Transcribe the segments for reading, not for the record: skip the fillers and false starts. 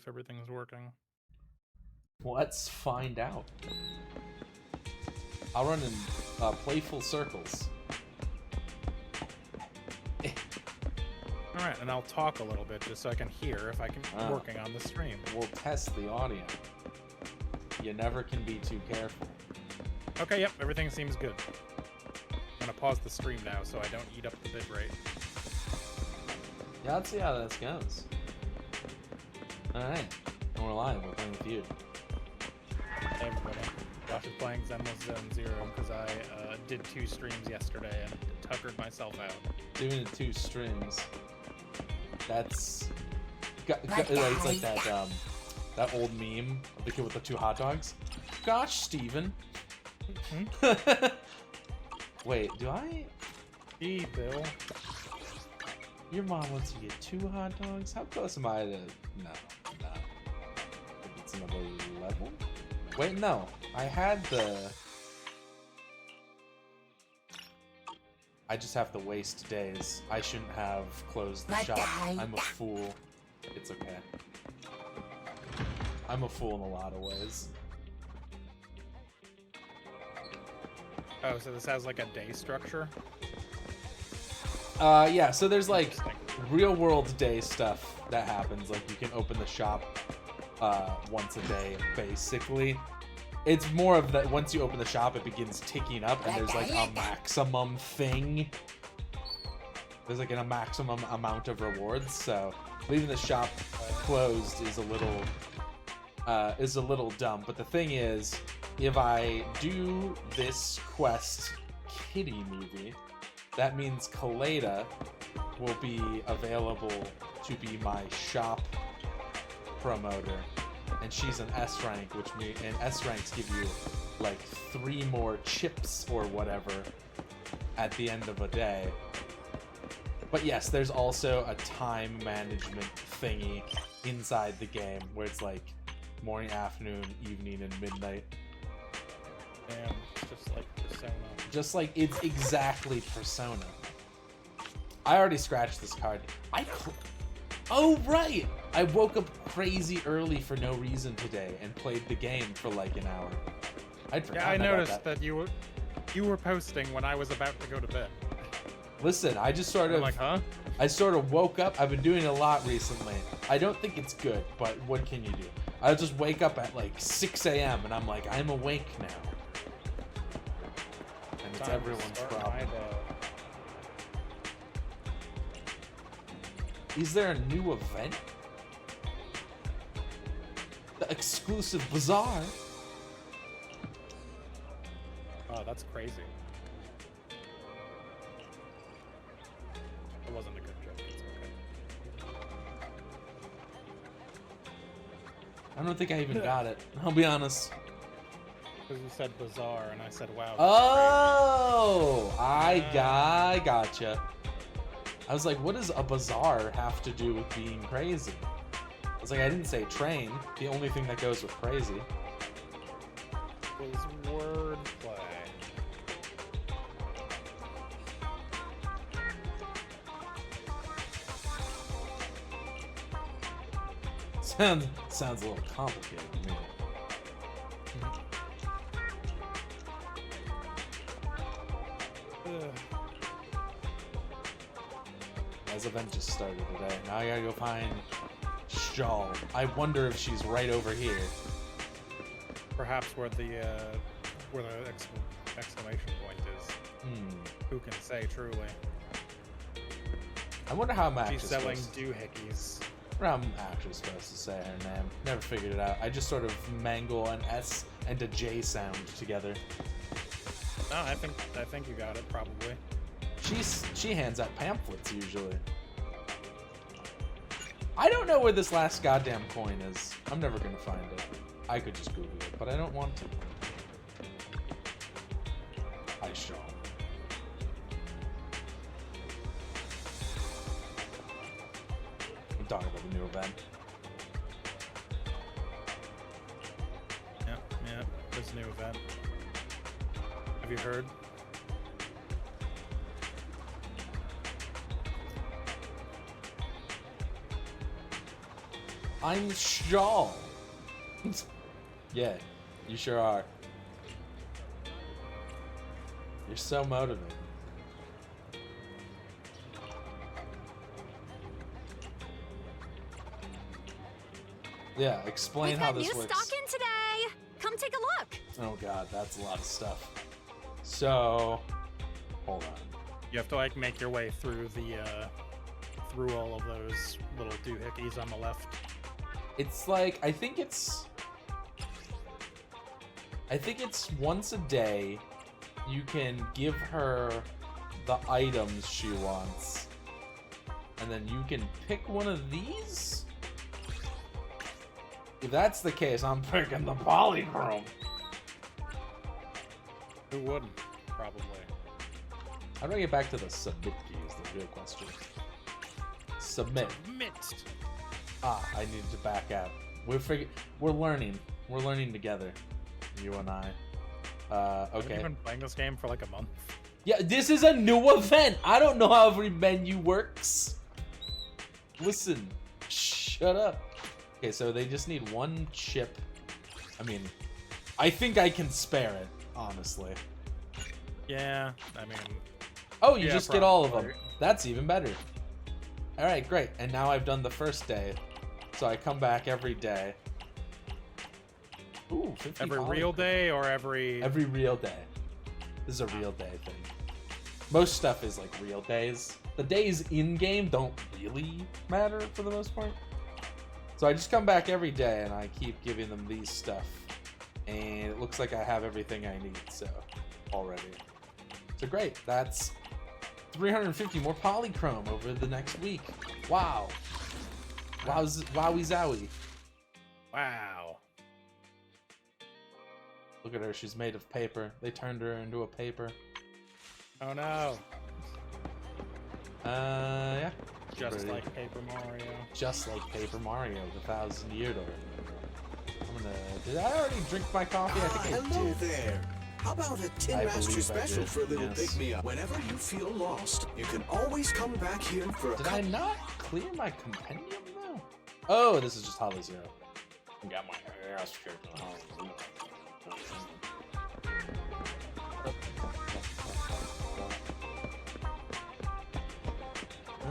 if everything's working. Let's find out. I'll run in playful circles. Alright, and I'll talk a little bit just so I can hear if I'm working on the stream. We'll test the audio. You never can be too careful. Okay, yep, everything seems good. I'm gonna pause the stream now so I don't eat up the bitrate. Yeah, let's see how this goes. Alright, we're live, we're playing with you. Hey everybody, Josh is playing Zenless Zone 0 because I did 2 streams yesterday and tuckered myself out. Doing it 2 streams. That's... it's like that old meme of the kid with the 2 hot dogs. Gosh, Steven. Wait, do I... Hey, Bill. Your mom wants to get 2 hot dogs? How close am I to... No. I think it's another level? Wait, no. I had the... I just have to waste days. I shouldn't have closed the shop. I'm a fool. It's okay. I'm a fool in a lot of ways. Oh, so this has like a day structure? Yeah, so there's like real world day stuff that happens. Like you can open the shop once a day, basically. It's more of that once you open the shop, it begins ticking up, and there's like a maximum thing. There's like a maximum amount of rewards, so leaving the shop closed is a little dumb. But the thing is, if I do this quest kitty movie, that means Koleda will be available to be my shop promoter. And she's an S rank, and S ranks give you like 3 more chips or whatever at the end of a day. But yes, there's also a time management thingy inside the game where it's like morning, afternoon, evening, and midnight. Damn, it's just like Persona. Just like it's exactly Persona. I already scratched this card. Oh, right! I woke up crazy early for no reason today and played the game for like an hour. Yeah, I noticed that you were posting when I was about to go to bed. Listen, I just sort of... I'm like, huh? I sort of woke up. I've been doing a lot recently. I don't think it's good, but what can you do? I'll just wake up at like 6 a.m. and I'm like, I'm awake now. And it's everyone's problem. Is there a new event? The exclusive bazaar? Oh, that's crazy. It wasn't a good joke. It's okay. I don't think I even got it. I'll be honest. Because you said bazaar, and I said, wow. Oh! I gotcha. I was like, what does a bazaar have to do with being crazy? I was like, I didn't say train. The only thing that goes with crazy. Was wordplay. Sounds a little complicated to me. This event just started today. Now I gotta go find Shawl. I wonder if she's right over here. Perhaps where the exclamation point is. Who can say truly? I wonder how I'm actually She's selling doohickeys. I'm actually supposed to say her name. Never figured it out. I just sort of mangle an S and a J sound together. No, I think you got it probably. She hands out pamphlets usually. I don't know where this last goddamn coin is. I'm never gonna find it. I could just Google it, but I don't want to. I shall. I'm talking about the new event. Yeah, this new event. Have you heard? I'm Shawl. Yeah, you sure are. You're so motivated. Yeah, explain how this works. We've got new stock in today. Come take a look. Oh god, that's a lot of stuff. So, hold on. You have to like make your way through the through all of those little doohickeys on the left. It's like I think it's once a day you can give her the items she wants, and then you can pick one of these. If that's the case, I'm picking the polychrome. Who wouldn't? Probably. How do I get back to the submit key is the real question. Submit. Submit. Ah, I need to back out. We're learning. We're learning together. You and I. Okay. I've been playing this game for like a month. Yeah, this is a new event. I don't know how every menu works. Listen. Shut up. Okay, so they just need one chip. I mean, I think I can spare it, honestly. Yeah, I mean... Oh, you yeah, just get all of probably. them. That's even better. Alright, great. And now I've done the first day. So I come back every day. Ooh, 50 Every poly- real day or every... Every real day. This is a real day thing. Most stuff is like real days. The days in-game don't really matter for the most part. So I just come back every day and I keep giving them these stuff. And it looks like I have everything I need, so already. So great, that's 350 more polychrome over the next week. Wow. Wowie zowie. Wow. Look at her, she's made of paper. They turned her into a paper. Oh no. Yeah. Just Pretty. like Paper Mario. Just like Paper Mario, the 1,000-year door. Did I already drink my coffee? I think I hello did. there. How about a Tin I Master believe I special did, for a little yes. pick-me-up? Whenever you feel lost, you can always come back here for a Did cup. I not clear my compendium though? Oh, this is just Hollow Zero. Got my ass kicked on Hollow Zero.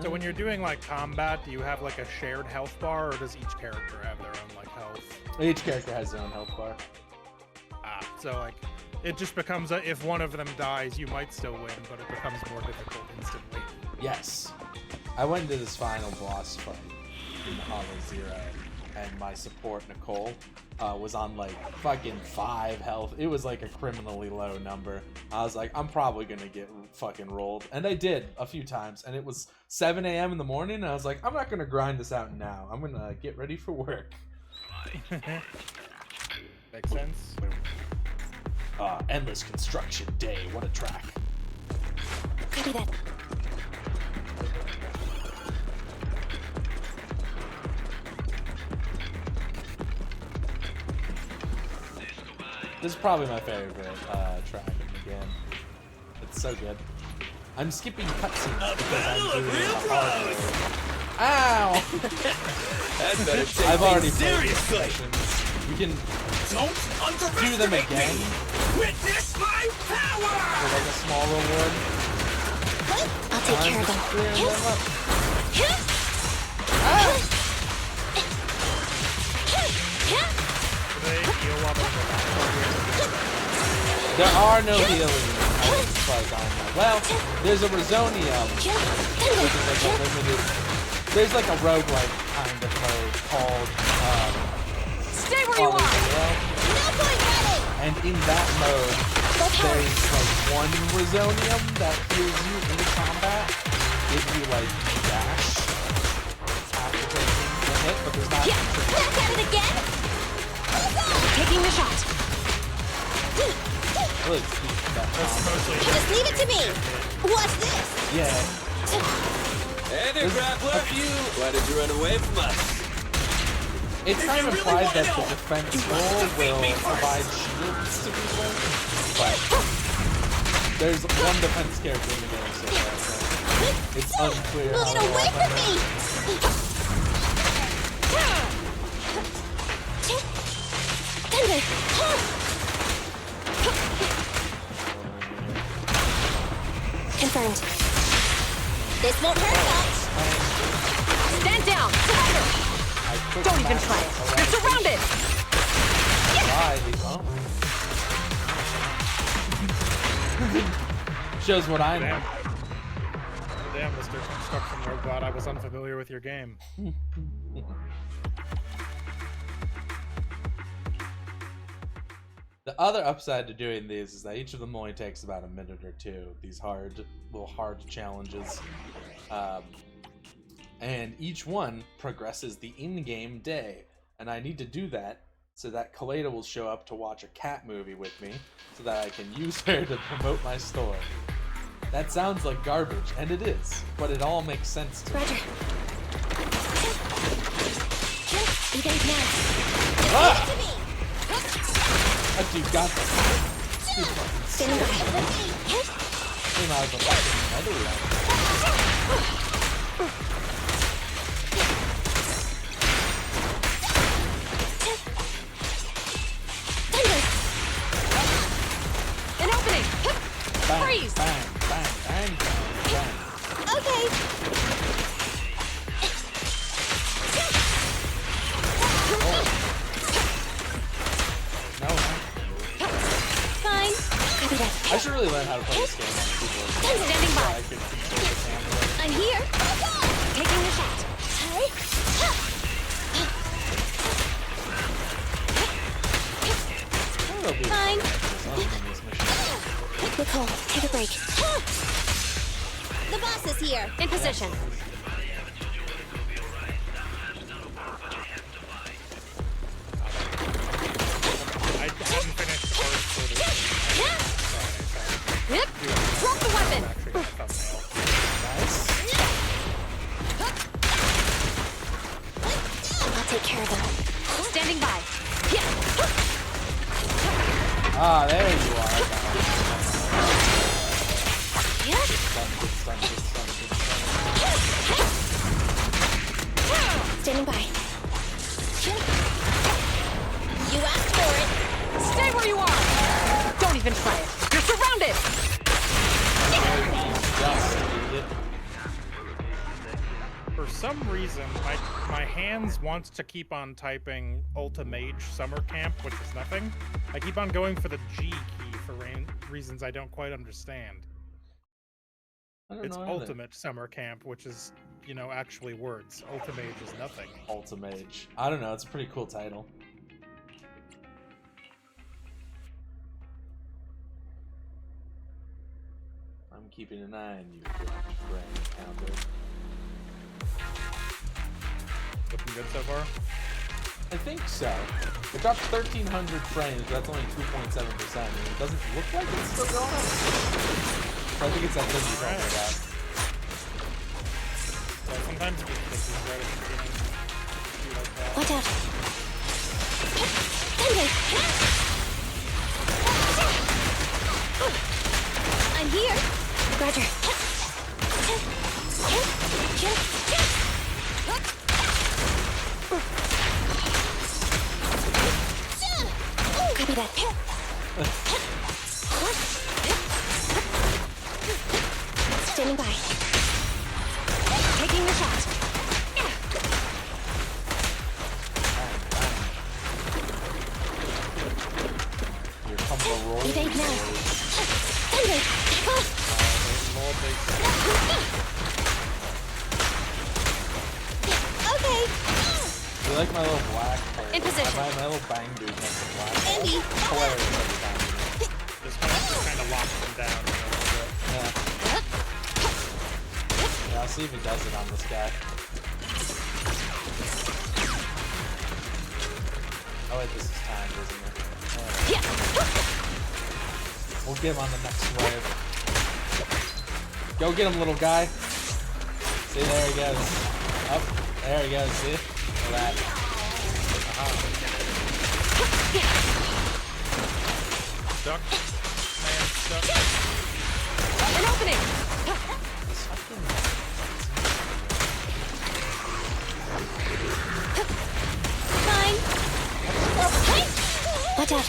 So when you're doing like combat, do you have like a shared health bar, or does each character have their own like health? Each character has their own health bar. Ah, so like it just becomes if one of them dies, you might still win, but it becomes more difficult instantly. Yes. I went into this final boss fight in Hollow Zero, and my support, Nicole, was on like fucking 5 health. It was like a criminally low number. I was like, I'm probably gonna get fucking rolled. And I did a few times, and it was 7 a.m. in the morning, and I was like, I'm not gonna grind this out now. I'm gonna get ready for work. Makes sense. Endless construction day. What a track. Copy that. This is probably my favorite track in the game. It's so good. I'm skipping cutscenes because I'm doing the hard mode. Ow! That better take I've already things played these seriously. sections. We can Don't do underestimate them again me. Witness my for power! like a small reward. I'll take care of them. Clearing them up. Do they heal while they're There are no healing items as far as I know. Well, there's a Resonium, which is like a limited. There's like a roguelike kind of mode called Stay where you Hollow are. Zero. No point running. And in that mode, there's like one Resonium that heals you in combat if you like dash after taking the hit, but there's not. Back at it again. Taking the shot. Really sweet that combo. Just leave it to me. What's this? Yeah. Hey there, There's grappler! a few. Why did you run away from us? It's kind of you really implied want that to the know, defense you must roll defeat will me first. provide shields to people, but there's one defense character in the game so far, so it's unclear how Get to away roll from them. me. Okay. Confirmed. This won't hurt much. Stand down! Surrender! Don't even try it! You're surrounded! Shows what I know. Damn, Mr. Construction Robot, I was unfamiliar with your game. The other upside to doing these is that each of them only takes about a minute or two. These little hard challenges. And each one progresses the in-game day. And I need to do that so that Koleda will show up to watch a cat movie with me so that I can use her to promote my store. That sounds like garbage, and it is, but it all makes sense to me. Roger. Evade now. Ah! To me. That dude got this. Dude fucking Standing by. came out of the fucking netherlands. An opening! Bang, Freeze! bang, bang, bang, bang, bang. Okay. No, Fine. Copy that. I should really learn how to play this game on the keyboard. Standing So by. I can control the camera. I'm here. Taking the shot. That'll be Fine. fun in this mission. Nicole, take a break. The boss is here. In position. I hadn't finished art for this Yep. Drop the weapon! actually my thumbnail. Nice. I'll take care of them. Standing by. Yeah. Ah, there you are. Yeah. Good stun, good stun, good stun, good stun. Standing by. You asked for it. Stay where you are! Don't even try it. You're surrounded! Just idiot. For some reason, my hands wants to keep on typing Ultimage Summer Camp, which is nothing. I keep on going for the G key for reasons I don't quite understand. I don't It's know either. Ultimate Summer Camp, which is, you know, actually words. Ultimage is nothing. Ultimage. I don't know, it's a pretty cool title. I'm keeping an eye on you, brain pounder. Looking good so far? I think so. It dropped 1,300 frames, but that's only 2.7%. And it doesn't look like it's still going up. So I think it's that thing you're talking about. So sometimes it just fixes right at the beginning. Do like that. Watch out. Thunder. I'm here. Roger. Copy that. Standing by. Taking the shot. Here comes the roll. Evade now. Thunder. Okay. You like my little black player? In position. My little bang dude makes a black Andy. hilarious every time. This kind of locks them down, you know, a little bit. Yeah. Yeah, I'll see if he does it on this guy. Oh wait, this is timed, isn't it? Alright. Yeah. We'll get him on the next wave. Go get him, little guy. See, there he goes. Up, there he goes, see? Look at that. Duck. Man, duck. An opening! This fucking... Fine. Watch Watch out.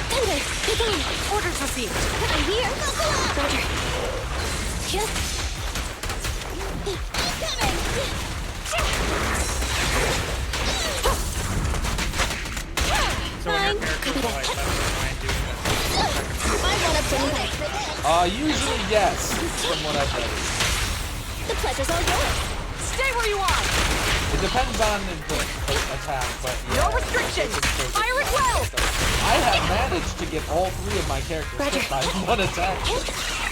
Thunder, begin. Orders received. I'm here. Roger. Here. So when your Fine. character's Copy like, that. that's fine doing this. I want to bring Usually yes, from what I've noticed. The pleasure's all yours. Stay where you are. It depends on the attack, but No yeah, restrictions. it's so Fire at will. I have managed to get all 3 of my characters hit by one attack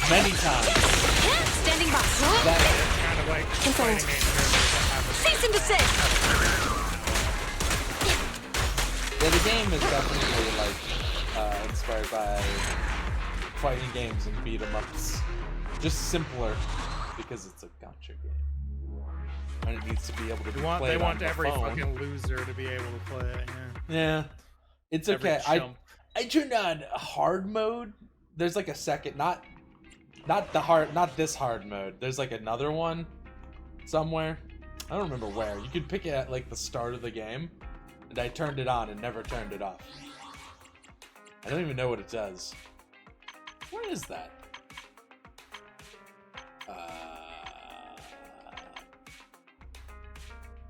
many times. Standing by. That, Kind of like Confirmed. fighting game characters that have a Cease and desist. yeah, the game is definitely like inspired by fighting games and beat 'em ups. Just simpler because it's a gotcha game. And it needs to be able to be played They on want the every phone. fucking loser to be able to play it. Yeah. Yeah, it's Every okay. chump. I turned on hard mode. There's like a second, not this hard mode. There's like another one somewhere. I don't remember where. You could pick it at like the start of the game, and I turned it on and never turned it off. I don't even know what it does. Where is that?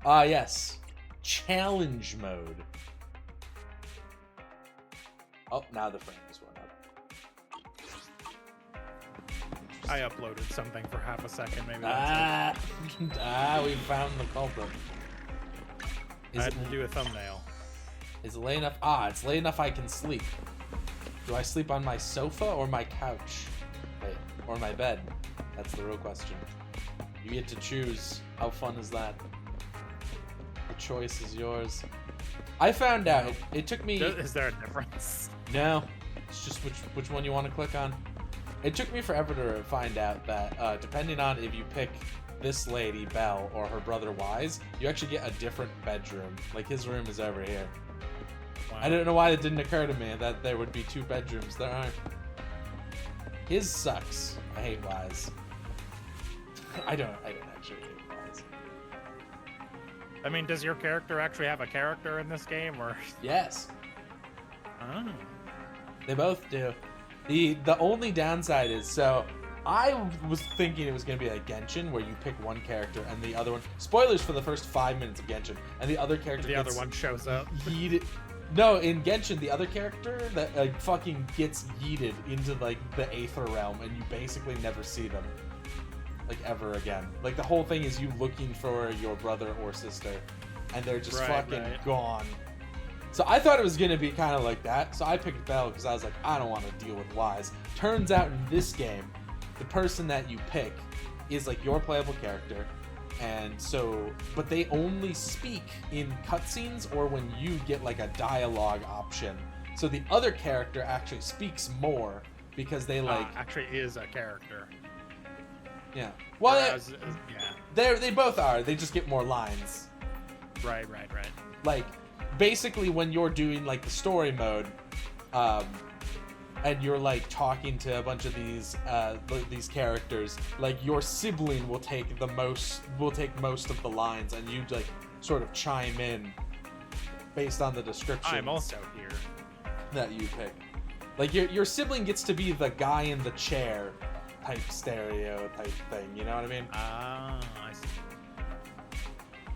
Yes. Challenge mode. Oh, now the frame is one up. I uploaded something for half a second. Maybe that's We found the culprit. it. I had to do a thumbnail. Is it late enough? It's late enough I can sleep. Do I sleep on my sofa or my couch? Wait, or my bed? That's the real question. You get to choose. How fun is that? The choice is yours. I found out. It took me... Is there a difference? No. It's just which one you want to click on. It took me forever to find out that depending on if you pick this lady, Belle, or her brother, Wise, you actually get a different bedroom. Like, his room is over here. Wow. I don't know why it didn't occur to me that there would be 2 bedrooms. There aren't. His sucks. I hate Wise. I don't actually hate Wise. I mean, does your character actually have a character in this game, or? Yes. Oh. They both do. The only downside is, so I was thinking it was going to be like Genshin, where you pick one character and the other one. Spoilers for the first 5 minutes of Genshin, and the other character. The other one shows up. Yeeted. No, in Genshin, the other character that like fucking gets yeeted into like the Aether realm, and you basically never see them, like ever again. Like the whole thing is you looking for your brother or sister, and they're just fucking gone. So I thought it was gonna be kind of like that. So I picked Belle because I was like, I don't want to deal with Wise. Turns out in this game, the person that you pick is like your playable character, and so, but they only speak in cutscenes or when you get like a dialogue option. So the other character actually speaks more because they like actually is a character. yeah. Well, Whereas, they both are. They just get more lines. Right. Like basically when you're doing like the story mode, and you're like talking to a bunch of these characters, like your sibling will take most of the lines, and you like sort of chime in based on the description. I'm also here. That you pick. Like your sibling gets to be the guy in the chair type stereotype thing. You know what I mean? Ah, I see.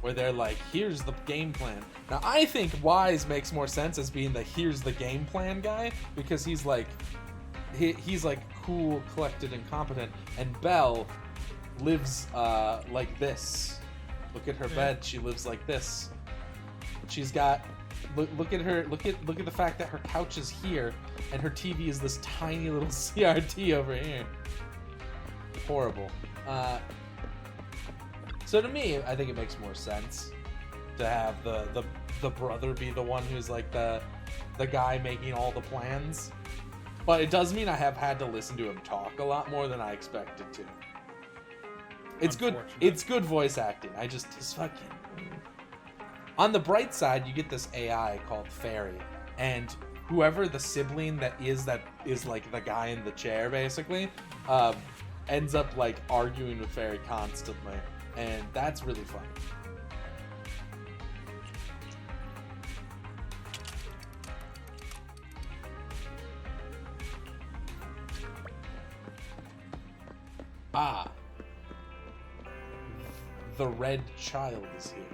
Where they're like, here's the game plan. Now, I think Wise makes more sense as being the here's the game plan guy, because he's like, he's like cool, collected, and competent, and Belle lives like this. Look at her bed. She lives like this. She's got, look at her, look at the fact that her couch is here, and her TV is this tiny little CRT over here. Horrible. So to me, I think it makes more sense to have the brother be the one who's like the guy making all the plans. But it does mean I have had to listen to him talk a lot more than I expected to. It's good. It's good voice acting. His fucking. On the bright side, you get this AI called Fairy, and whoever the sibling that is like the guy in the chair, basically, ends up like arguing with Fairy constantly. And that's really fun. Ah. The red child is here.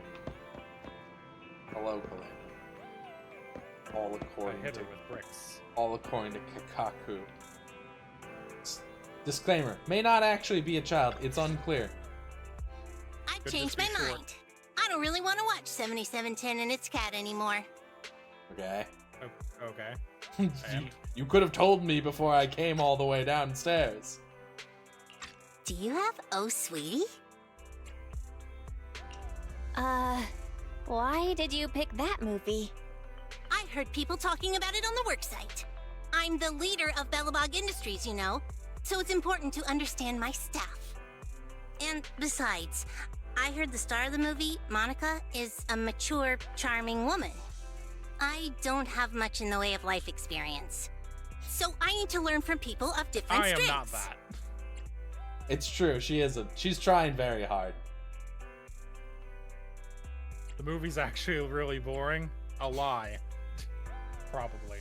Hello, Koleda. All I according hit to her with bricks. all according to Kakaku. Disclaimer: may not actually be a child. It's unclear. I've Could changed just my be short. mind. I don't really want to watch 7710 and its cat anymore. Okay. Oh, okay. you, And? you could have told me before I came all the way downstairs. Do you have Oh Sweetie? Why did you pick that movie? I heard people talking about it on the worksite. I'm the leader of Bellabog Industries, you know, so it's important to understand my staff. And besides, I heard the star of the movie, Monica, is a mature, charming woman. I don't have much in the way of life experience. So I need to learn from people of different I am strengths. not that. It's true. She's trying very hard. The movie's actually really boring. A lie. Probably.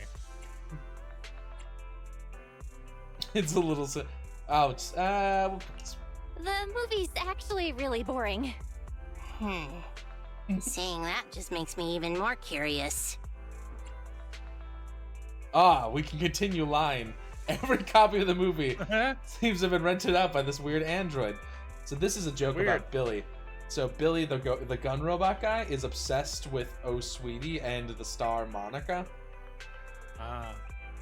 It's a little. Ouch. The movie's actually really boring. Saying that just makes me even more curious. We can continue lying. Every copy of the movie seems to have been rented out by this weird android. So this is a joke Weird. about Billy. So Billy, the gun robot guy, is obsessed with Oh Sweetie and the star Monica. Ah.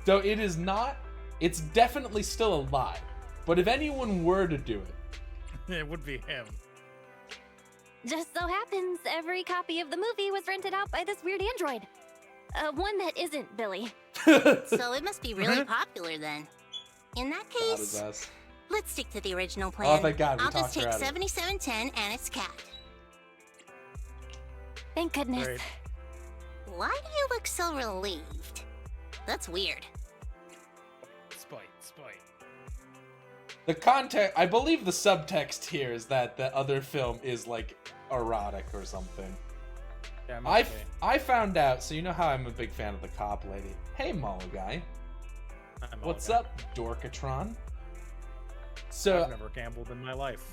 So it is not. It's definitely still a lie. But if anyone were to do it, It would be him. Just so happens every copy of the movie was rented out by this weird android. One that isn't Billy. So it must be really popular then. In that God is case, us. let's stick to the original plan. thank God, we I'll just talked her take out of it. 7710 and its cat. Thank goodness. Great. Why do you look so relieved? That's weird. Spite. The context, I believe the subtext here is that the other film is like erotic or something. Yeah, must be. I found out, so you know how I'm a big fan of the cop lady. Hey, Molly guy. I'm all What's done. up, Dorkatron? So, I've never gambled in my life.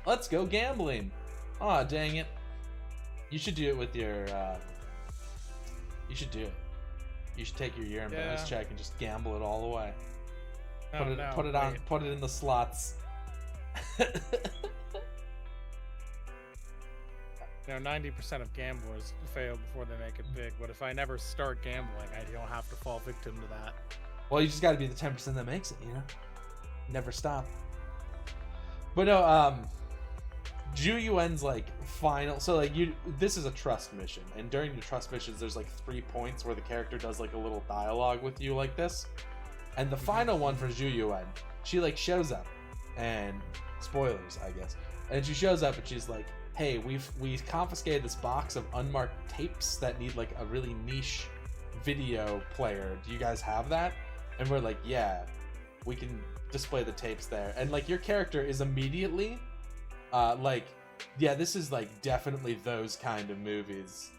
let's go gambling. Aw, dang it. You should do it with your, you should do it. You should take your year-end bonus Yeah. check and just gamble it all away. Oh, Put it, no, put it on, wait. put it in the slots. You know, 90% of gamblers fail before they make it big, but if I never start gambling, I don't have to fall victim to that. Well, you just got to be the 10% that makes it, you know? Never stop. But no, Ju Yuan's like final. So like this is a trust mission, and during the trust missions, there's like 3 points where the character does like a little dialogue with you like this. And the final one for Ju Yuan, she like shows up, and spoilers, I guess. And she shows up and she's like, "Hey, we've confiscated this box of unmarked tapes that need like a really niche video player. Do you guys have that?" And we're like, "Yeah, we can display the tapes there." And like your character is immediately like, "Yeah, this is like definitely those kind of movies."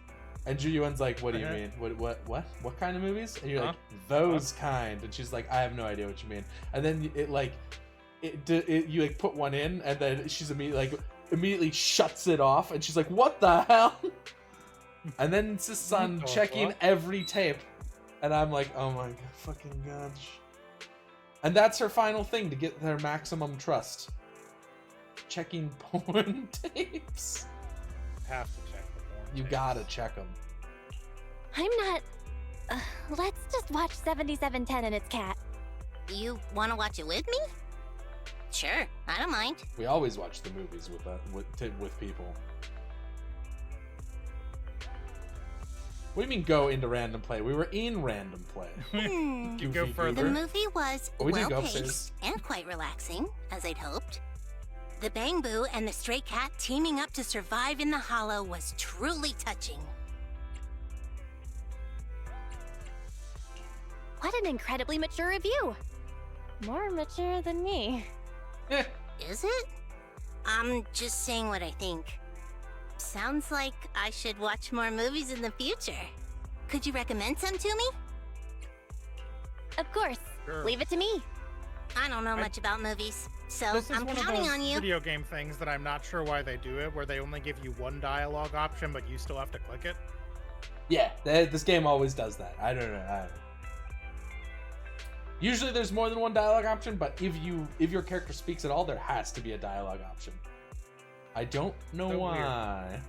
And Ju Yuan's like, "What do you mean? What kind of movies?" And you're like, "Those kind." And she's like, "I have no idea what you mean." And then it like you like put one in, and then she's immediately shuts it off, and she's like, "What the hell?" And then insists on Oh, checking what? every tape, and I'm like, "Oh my fucking gosh!" And that's her final thing to get their maximum trust: checking porn tapes. Have to check the porn You tapes. gotta check them. I'm not. Let's just watch 7710 and its cat. You want to watch it with me? Sure, I don't mind. We always watch the movies with people. What do you mean go into random play? We were in random play. You go Goofy further. The movie was Oh, we did go well-paced upstairs. and quite relaxing, as I'd hoped. The Bang Boo and the stray cat teaming up to survive in the hollow was truly touching. What an incredibly mature review. More mature than me. Is it? I'm just saying what I think. Sounds like I should watch more movies in the future. Could you recommend some to me? Of course. Sure. Leave it to me. I don't know much about movies. So This is I'm one of counting those on you. video game things that I'm not sure why they do it, where they only give you one dialogue option, but you still have to click it. Yeah, this game always does that. I don't know. Usually there's more than one dialogue option, but if your character speaks at all, there has to be a dialogue option. I don't know So why.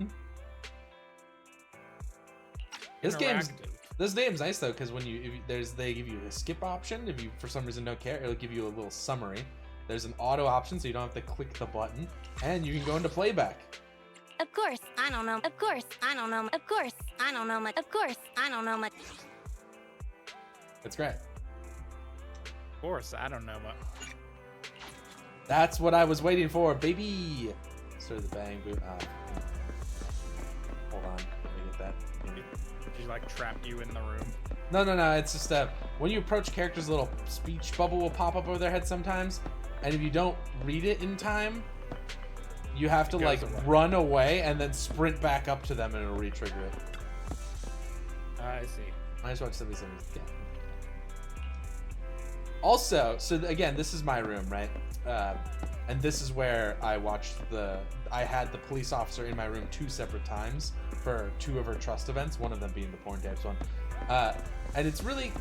This game's nice though, because when they give you a skip option. If you for some reason don't care, it'll give you a little summary. There's an auto option, so you don't have to click the button, and you can go into playback. Of course. I don't know. Of course. I don't know. Of course. I don't know much. Of course. I don't know much. It's great. Of course, I don't know, but That's what I was waiting for, baby. Sort of the bang boot. Hold on, let me get that. she like trapped you in the room. No. It's just when you approach characters, a little speech bubble will pop up over their head sometimes, and if you don't read it in time, you have to It like goes away. run away and then sprint back up to them, and it'll re-trigger it. I see. I just watched somebody. Yeah. Also, again, this is my room, right? And this is where I watched I had the police officer in my room 2 separate times for 2 of her trust events, one of them being the porn tapes one. And it's really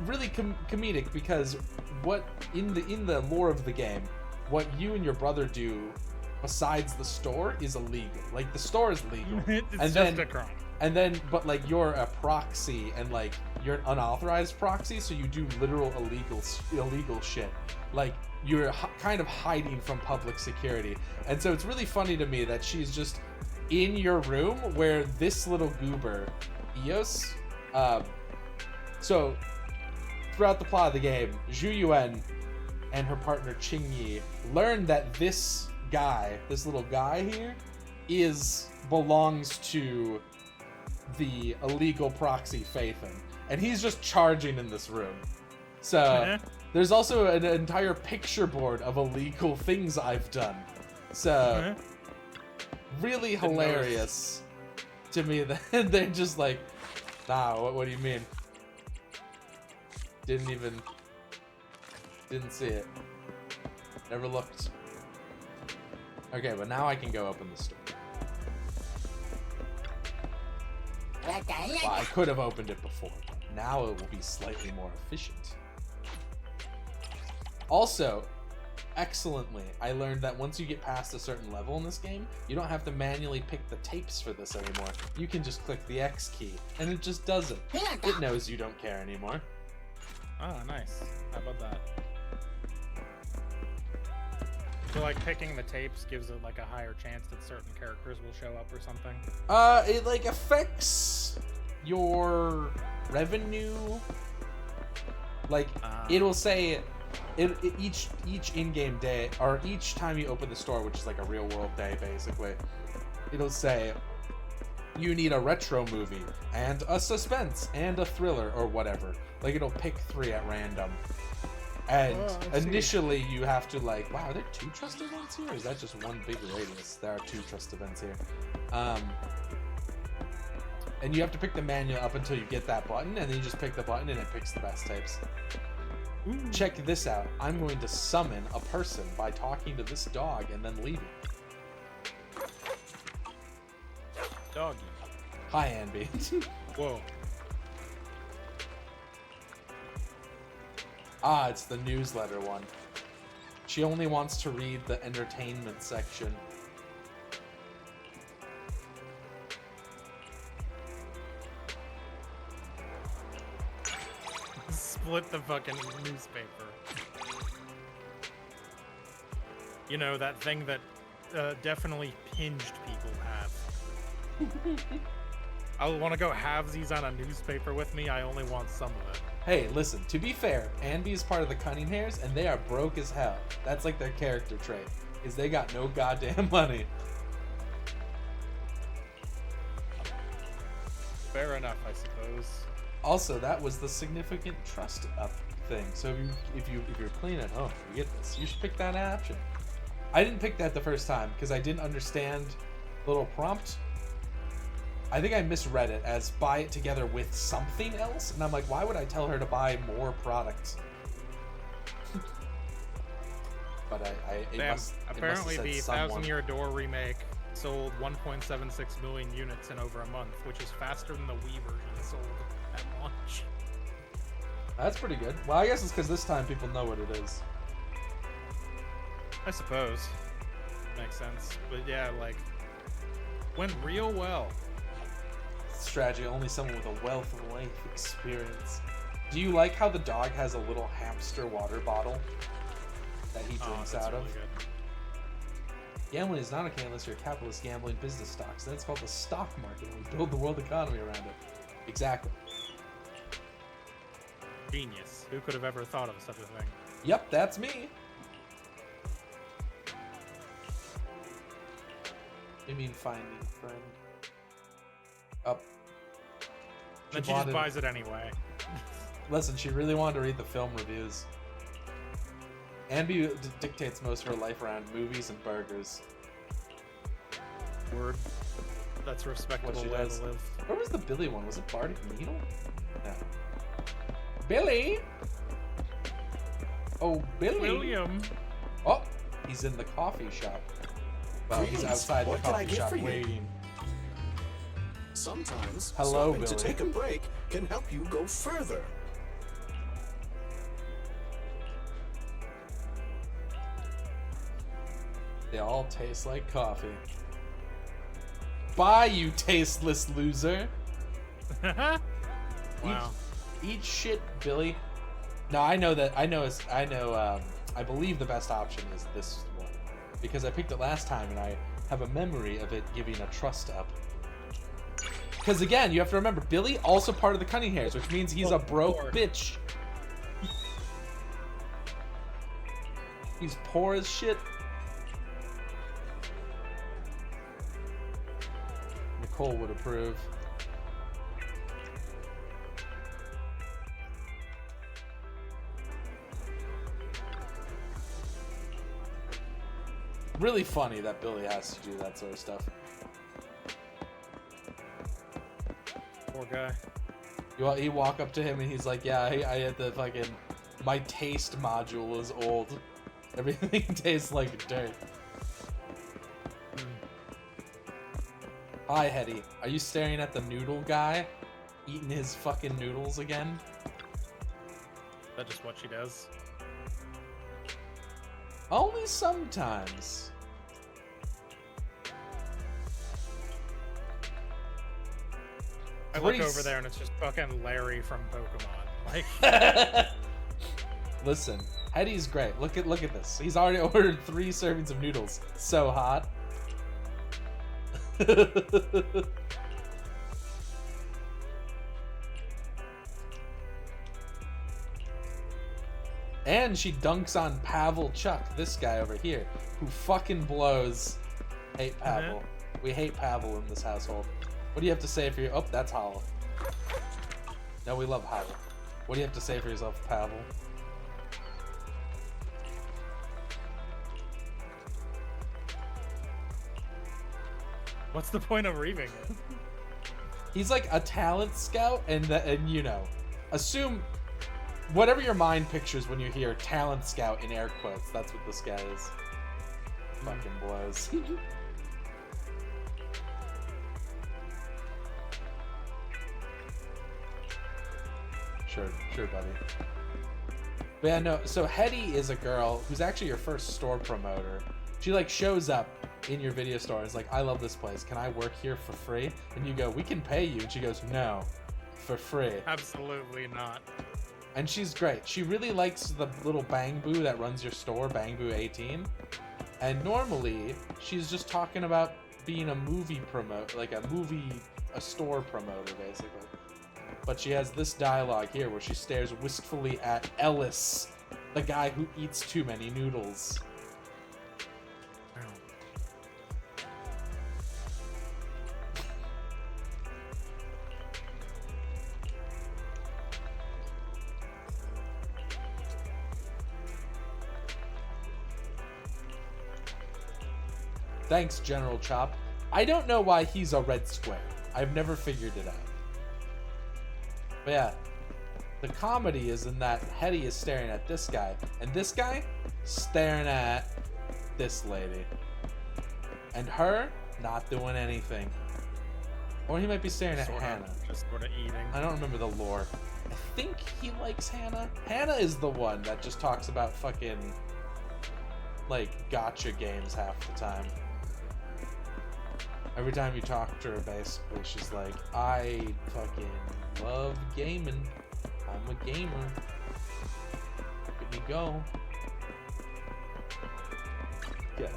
comedic, because what in the lore of the game, what you and your brother do besides the store is illegal. Like, the store is legal. It's just a crime. And then, but like, you're a proxy, and like, you're an unauthorized proxy, so you do literal illegal shit. Like, you're kind of hiding from public security. And so it's really funny to me that she's just in your room, where this little goober, Eos, so throughout the plot of the game, Zhu Yuan and her partner Qing Yi learn that this little guy here, belongs to the illegal proxy Phaethon, and he's just charging in this room. So there's also an entire picture board of illegal things I've done. So really hilarious to me that they're just like, nah, what do you mean? Didn't see it. Never looked. Okay, but now I can go open the store. Well, I could have opened it before, but now it will be slightly more efficient. Also, excellently, I learned that once you get past a certain level in this game, you don't have to manually pick the tapes for this anymore. You can just click the X key, and it just does it. It knows you don't care anymore. Oh, nice. How about that? So, like, picking the tapes gives it, like, a higher chance that certain characters will show up or something? It, like, affects your revenue. Like, it'll say... each in-game day, or each time you open the store, which is like a real-world day, basically, it'll say, you need a retro movie, and a suspense, and a thriller, or whatever. Like, it'll pick 3 at random. And initially, you have to, like, wow, are there 2 trust events here? Or is that just one big radius? There are 2 trust events here. And you have to pick the manual up until you get that button, and then you just pick the button, and it picks the best tapes. Ooh. Check this out. I'm going to summon a person by talking to this dog and then leaving. Doggy. Hi, Anby. Whoa. Ah, it's the newsletter one. She only wants to read the entertainment section. Split the fucking newspaper. You know, that thing that definitely pinged people have. I want to go halvesies on a newspaper with me. I only want some of it. Hey, listen, to be fair, Anby is part of the Cunning Hares, and they are broke as hell. That's like their character trait, is they got no goddamn money. Fair enough, I suppose. Also, that was the significant trust up thing. So if you're clean at home, you get this. You should pick that option. I didn't pick that the first time because I didn't understand the little prompt. I think I misread it as buy it together with something else, and I'm like, why would I tell her to buy more products? but it Damn, must apparently have the said someone. Thousand Year Door remake sold 1.76 million units in over a month, which is faster than the Wii version sold at launch. That's pretty good. Well, I guess it's because this time people know what it is. I suppose. Makes sense. But yeah, like, went real well. Strategy, only someone with a wealth of life experience. Do you like how the dog has a little hamster water bottle that he drinks out of? Really good. Gambling is not okay unless you're a capitalist gambling business stocks. Then it's called the stock market, and we build the world economy around it. Exactly. Genius. Who could have ever thought of such a thing? Yep, that's me. You mean finding friend? Up. Then she just buys it anyway. Listen, she really wanted to read the film reviews. Anby dictates most of her life around movies and burgers. Word. That's a respectable What she way does. to live. Where was the Billy one? Was it Bardic Needle? No. Billy! Oh, Billy! William! Oh, he's in the coffee shop. Well, he's Please, outside the what can I coffee get shop for you? waiting. Sometimes Hello, stopping to Billy. take a break can help you go further. They all taste like coffee. Bye, you tasteless loser. Wow. Eat shit, Billy. No, I know that. I believe the best option is this one because I picked it last time and I have a memory of it giving a trust up. Because again, you have to remember, Billy also part of the Cunning Hairs, which means he's a broke bitch. He's poor as shit. Nicole would approve. Really funny that Billy has to do that sort of stuff. Poor guy. You walk up to him and he's like, yeah, I had the fucking... My taste module is old. Everything tastes like dirt. Hi, Hetty. Are you staring at the noodle guy? Eating his fucking noodles again? That's just what she does. Only sometimes. I look Grease. over there and it's just fucking Larry from Pokemon. Like, Listen, Hetty's great. Look at this. He's already ordered 3 servings of noodles. So hot. And she dunks on Pavel Chuck, this guy over here, who fucking blows. Hate Pavel. We hate Pavel in this household. What do you have to say for your... Oh, that's Hollow. No, we love Hollow. What do you have to say for yourself, Pavel? what's the point of reaving it? He's like a talent scout, and you know, assume whatever your mind pictures when you hear talent scout in air quotes. That's what this guy is. Fucking blows. Sure, buddy. But yeah, no. So Hetty is a girl who's actually your first store promoter. She like shows up in your video store and is like, I love this place. Can I work here for free? And you go, we can pay you. And she goes, no, for free. Absolutely not. And she's great. She really likes the little Bang Boo that runs your store, Bang Boo 18. And normally, she's just talking about being a movie a store promoter, basically. But she has this dialogue here where she stares wistfully at Ellis, the guy who eats too many noodles. Thanks, General Chop. I don't know why he's a red square. I've never figured it out. But yeah, the comedy is in that Hetty is staring at this guy, and this guy, staring at this lady. And her not doing anything. Or he might be staring at Hannah. Just sort of eating. I don't remember the lore. I think he likes Hannah. Hannah is the one that just talks about fucking, like, gotcha games half the time. Every time you talk to her, basically, she's like, I fucking love gaming. I'm a gamer. Look at me go. Yeah.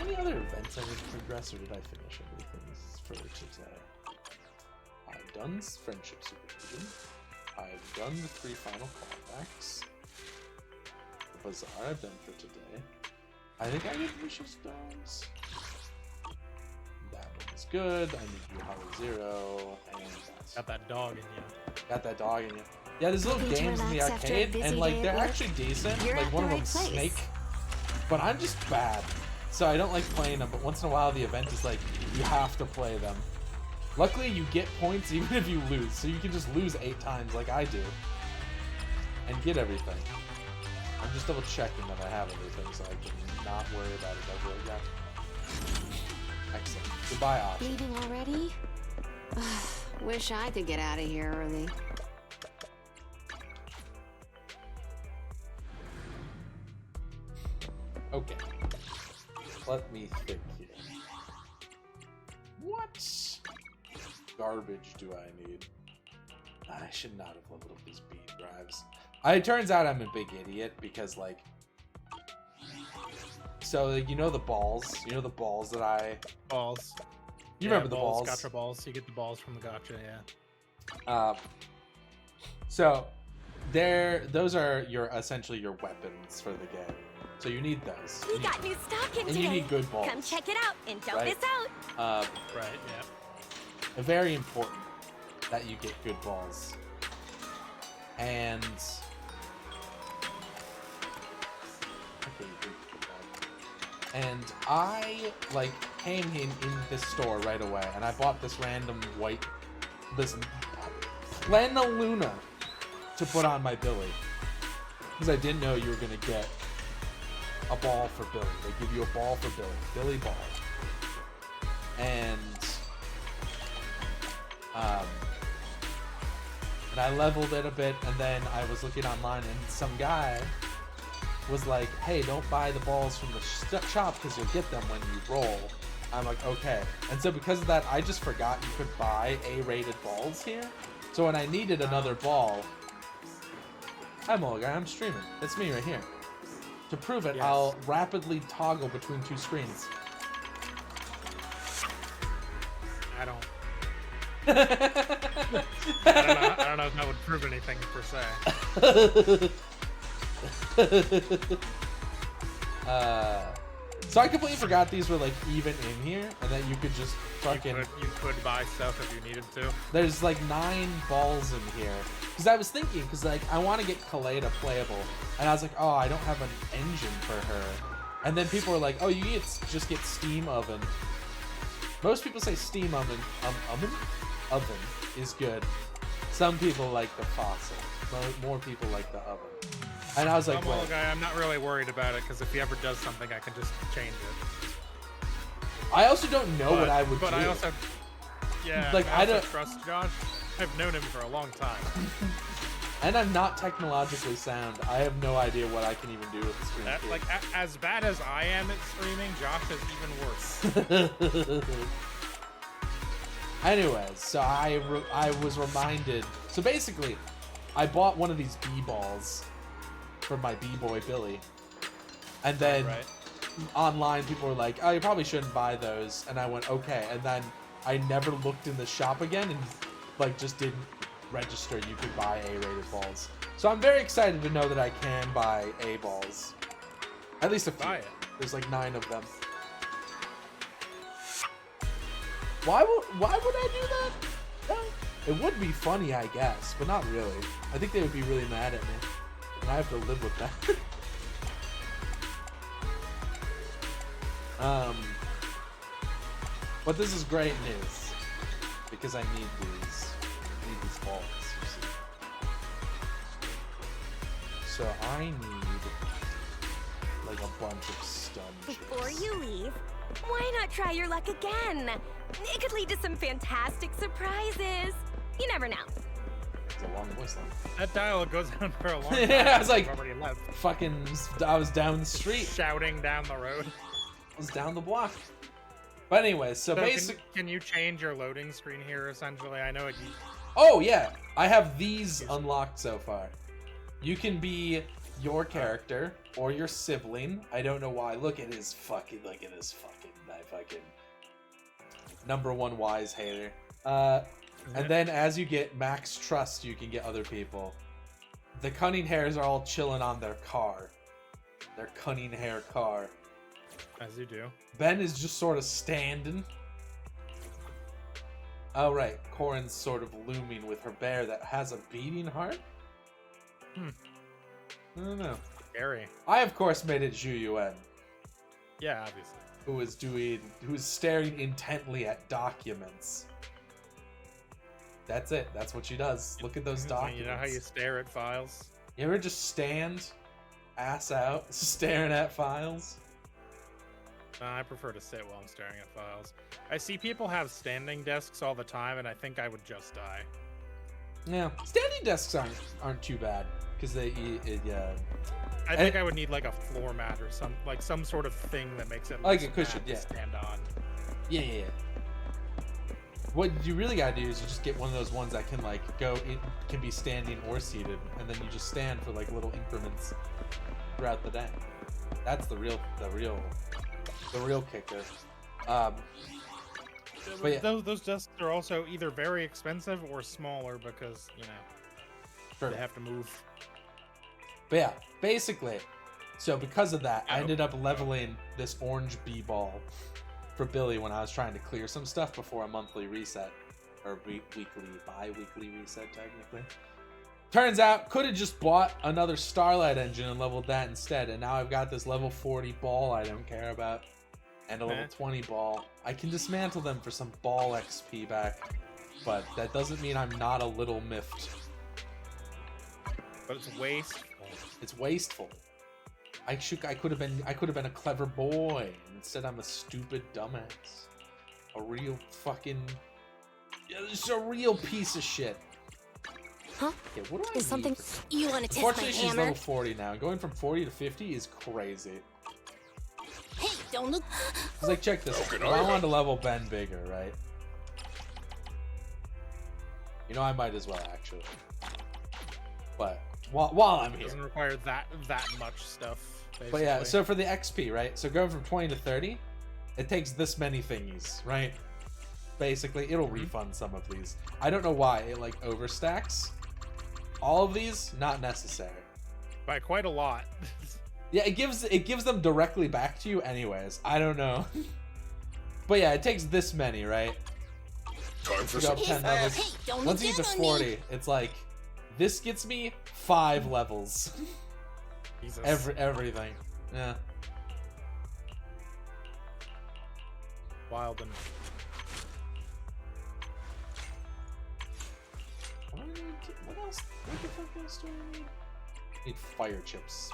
Any other events I need to progress, or did I finish everything for today? I've done Friendship Supervision. I've done the 3 final callbacks. The Bazaar I've done for today. I think I did Vicious Stones. That one's good. I need to do Hollow Zero, and that's... Got that dog in you. Got that dog in you. Yeah, there's little Need to games in the relax after a arcade, busy and like day they're at work. actually decent. You're like at one of the them's right place. Snake, but I'm just bad, so I don't like playing them. But once in a while, the event is like you have to play them. Luckily, you get points even if you lose, so you can just lose 8 times like I do, and get everything. I'm just double checking that I have everything, so I can not worry about it ever again. Excellent. Goodbye, option. Leaving already? Wish I could get out of here early. Okay. Let me think here. What garbage do I need? I should not have leveled up these beat drives. It turns out I'm a big idiot because, like... So, like, you know the balls? You know the balls that I... Balls. You remember the balls? Gotcha balls. You get the balls from the gotcha, yeah. So, those are essentially your weapons for the game. So you need those. We got new stock in And today. you need good balls. Come check it out and don't Right. miss out. Right, yeah. Very important that you get good balls. And okay, good ball. And I like came in this store right away, and I bought this random this Planaluna to put on my Billy, because I didn't know you were gonna get a ball for Billy. They give you a ball for Billy ball, and I leveled it a bit, and then I was looking online, and some guy was like, hey, don't buy the balls from the shop because you'll get them when you roll. I'm like, okay. And so because of that, I just forgot you could buy A-rated balls here. So when I needed another ball... Hi, Mulligan, I'm streaming. It's me right here. To prove it, Yes. I'll rapidly toggle between 2 screens. I don't know if that would prove anything per se. So I completely forgot these were like even in here, and that you could just fucking... You could buy stuff if you needed to. There's like 9 balls in here. Because I was thinking, because like I want to get Koleda playable, and I was like, oh, I don't have an engine for her. And then people were like, oh, you just get Steam Oven. Most people say Steam Oven. Oven is good. Some people like the fossil. More people like the oven. And I was like, Well, well, guy, I'm not really worried about it because if he ever does something, I can just change it. I also don't know what I would do. But I also, yeah, Like, I I also don't- trust Josh. I've known him for a long time. And I'm not technologically sound. I have no idea what I can even do with the screen. Like as bad as I am at streaming, Josh is even worse. Anyways, so I was reminded. So basically, I bought one of these B-balls for my B-boy Billy, and then Right. online people were like, "Oh, you probably shouldn't buy those," and I went, "Okay," and then I never looked in the shop again, and like just didn't register you could buy A-rated balls. So I'm very excited to know that I can buy A balls, at least a few. Buy it. There's like 9 of them. Why would I do that? Well, it would be funny, I guess, but not really. I think they would be really mad at me, and I have to live with that. But this is great news because I need these balls. You see. So I need like a bunch of stun chips. Before you leave, why not try your luck again? It could lead to some fantastic surprises. You never know. It's a long voice line. That dialogue goes on for a long time. Yeah, I was like, I've already left. fucking, I was down the street. Shouting down the road. I was down the block. But anyway, so basically... Can you change your loading screen here, essentially? I know it... Oh, yeah. I have these unlocked so far. You can be your character or your sibling. I don't know why. Look at his fucking... Look at his fucking... That fucking... #1 wise hater. And then as you get max trust, you can get other people. The cunning hairs are all chilling on their car. Their cunning hair car. As you do. Ben is just sort of standing. Oh, right. Corin's sort of looming with her bear that has a beating heart? I don't know. Scary. I, of course, made it Zhu Yuan, Yeah, obviously. who is staring intently at documents. That's it. That's what she does. Look at those documents. You know how you stare at files? You ever just stand, ass out, staring at files? I prefer to sit while I'm staring at files. I see people have standing desks all the time, and I think I would just die. Yeah, standing desks aren't too bad because they I think I would need like a floor mat or some sort of thing that makes it like less a cushion, bad to stand on. Yeah. What you really gotta do is you just get one of those ones that can like can be standing or seated, and then you just stand for like little increments throughout the day. That's the real kicker. But yeah. Those desks are also either very expensive or smaller because Sure. they have to move. But yeah, basically, so because of that, I ended up leveling this orange bee-ball for Billy when I was trying to clear some stuff before a monthly reset, or bi-weekly reset technically. Turns out, could have just bought another Starlight engine and leveled that instead, and now I've got this level 40 ball I don't care about, and a level 20 ball. I can dismantle them for some ball XP back, but that doesn't mean I'm not a little miffed. But it's wasteful. It's wasteful. I could have been a clever boy. Instead, I'm a stupid dumbass. A real fucking... just a real piece of shit. Huh? Okay, what do I Is something... You want to test my Unfortunately, she's hammer? level 40 now. Going from 40 to 50 is crazy. Hey, don't look. It's like, check this out. If I wanted to level Ben bigger, right? You know, I might as well, actually. But while I'm It here. doesn't require that much stuff. Basically. But yeah, so for the XP, right? So going from 20 to 30, it takes this many thingies, right? Basically, it'll refund some of these. I don't know why it like overstacks. All of these, not necessary. By quite a lot. Yeah, it gives them directly back to you anyways. I don't know. But yeah, it takes this many, right? Time for To go up some 10 levels. Hey, don't Once look you get to down on 40, me. it's like this gets me 5 levels. Jesus. Everything. Yeah. Wild and What else? What the fuck else do I need? I need fire chips.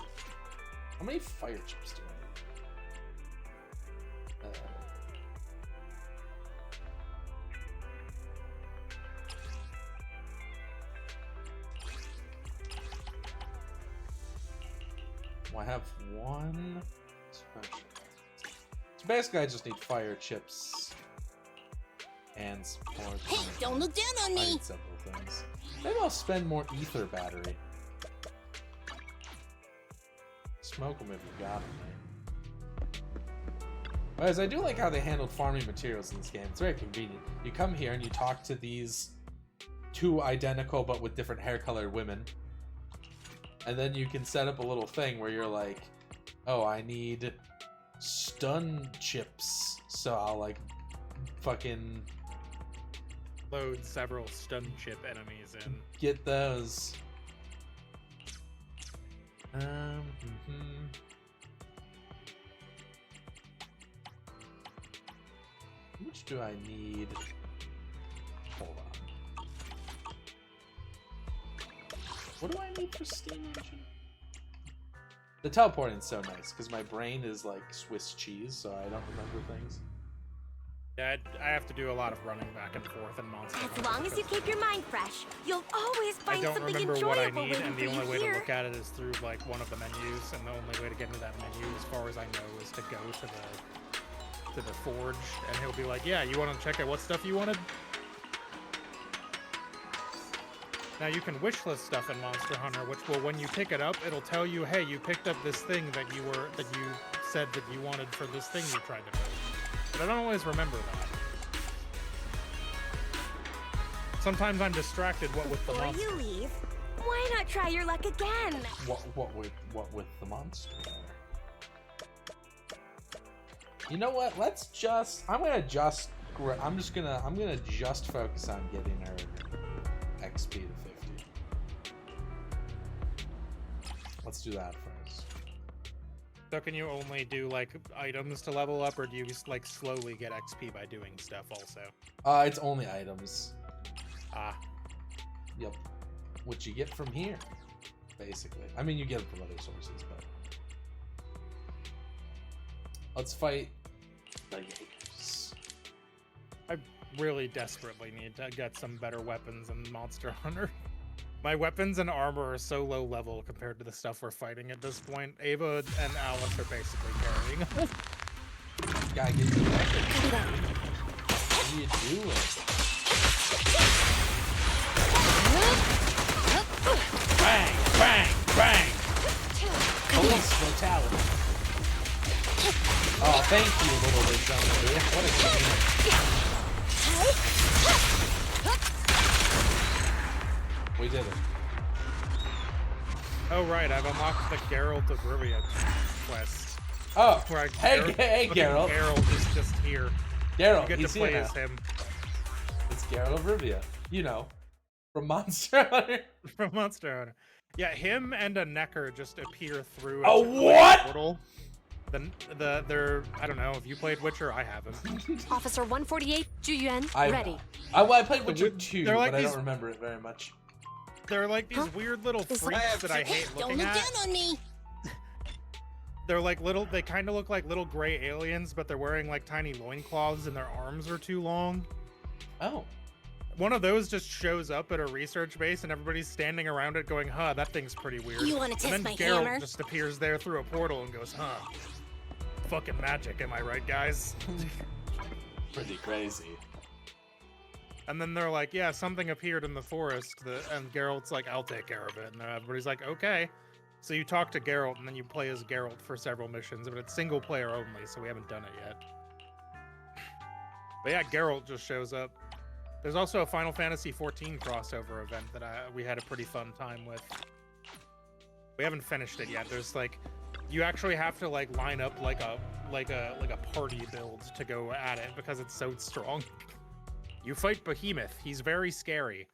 How many fire chips do I need? I have one special. So basically, I just need fire chips and some more. Hey, don't look down on I me. need several things. Maybe I'll spend more ether battery. Smoke them if you got them. Whereas I do like how they handled farming materials in this game. It's very convenient. You come here and you talk to these 2 identical but with different hair colored women. And then you can set up a little thing where you're like, oh, I need stun chips. So I'll like fucking load several stun chip enemies in. get those. How much do I need? Hold on. What do I need for steam engine? The teleporting is so nice because my brain is like Swiss cheese, so I don't remember things. Yeah, I have to do a lot of running back and forth in Monster Hunter. As long as you keep your mind fresh, you'll always I find don't something remember what I enjoyable need, waiting and for the you only way to here. look at it is through like one of the menus, and the only way to get into that menu, as far as I know, is to go to the forge, and he'll be like, "Yeah, you want to check out what stuff you wanted?" Now you can wishlist stuff in Monster Hunter, which will, when you pick it up, it'll tell you, "Hey, you picked up this thing that you said that you wanted for this thing you tried to build." But I don't always remember that. Sometimes I'm distracted. What with the Before monster? you leave, why not try your luck again? What with the monster? You know what? I'm gonna just focus on getting her XP to 50. Let's do that first. So can you only do like items to level up, or do you just like slowly get XP by doing stuff also? It's only items. Ah, Yep. What you get from here, basically. I mean, you get it from other sources, but let's fight the Jaegers. I really desperately need to get some better weapons in Monster Hunter. My weapons and armor are so low level compared to the stuff we're fighting at this point. Ava and Alice are basically carrying us. Gotta get your weapon. What are you doing? Bang, bang, bang! Police brutality. Oh, thank you, little Zenless. What a game. We did it. Oh right, I've unlocked the Geralt of Rivia quest. Oh, Where hey, fucking Geralt. Geralt is just here. Geralt, You get he's to here play now. as him. It's Geralt of Rivia. You know, from Monster Hunter. From Monster Hunter. Yeah, him and a Necker just appear through A into, what? Like, portal. They're I don't know, if you played Witcher, I haven't. Officer 148, Juyuan, I ready. I played Witcher 2, they're like but I these- don't remember it very much. They're like these weird little freaks that I hate Don't looking look at. down on me. They're like they kind of look like little gray aliens, but they're wearing like tiny loincloths and their arms are too long. Oh. One of those just shows up at a research base and everybody's standing around it going, huh, that thing's pretty weird. You wanna test and then my Geralt hammer? just appears there through a portal and goes, huh. Fucking magic, am I right, guys? Pretty crazy. And then they're like, yeah, something appeared in the forest, and Geralt's like, I'll take care of it. And everybody's like, okay. So you talk to Geralt, and then you play as Geralt for several missions, but it's single player only, so we haven't done it yet. But yeah, Geralt just shows up. There's also a Final Fantasy XIV crossover event that we had a pretty fun time with. We haven't finished it yet. There's like, you actually have to like line up like a party build to go at it because it's so strong. You fight Behemoth. He's very scary.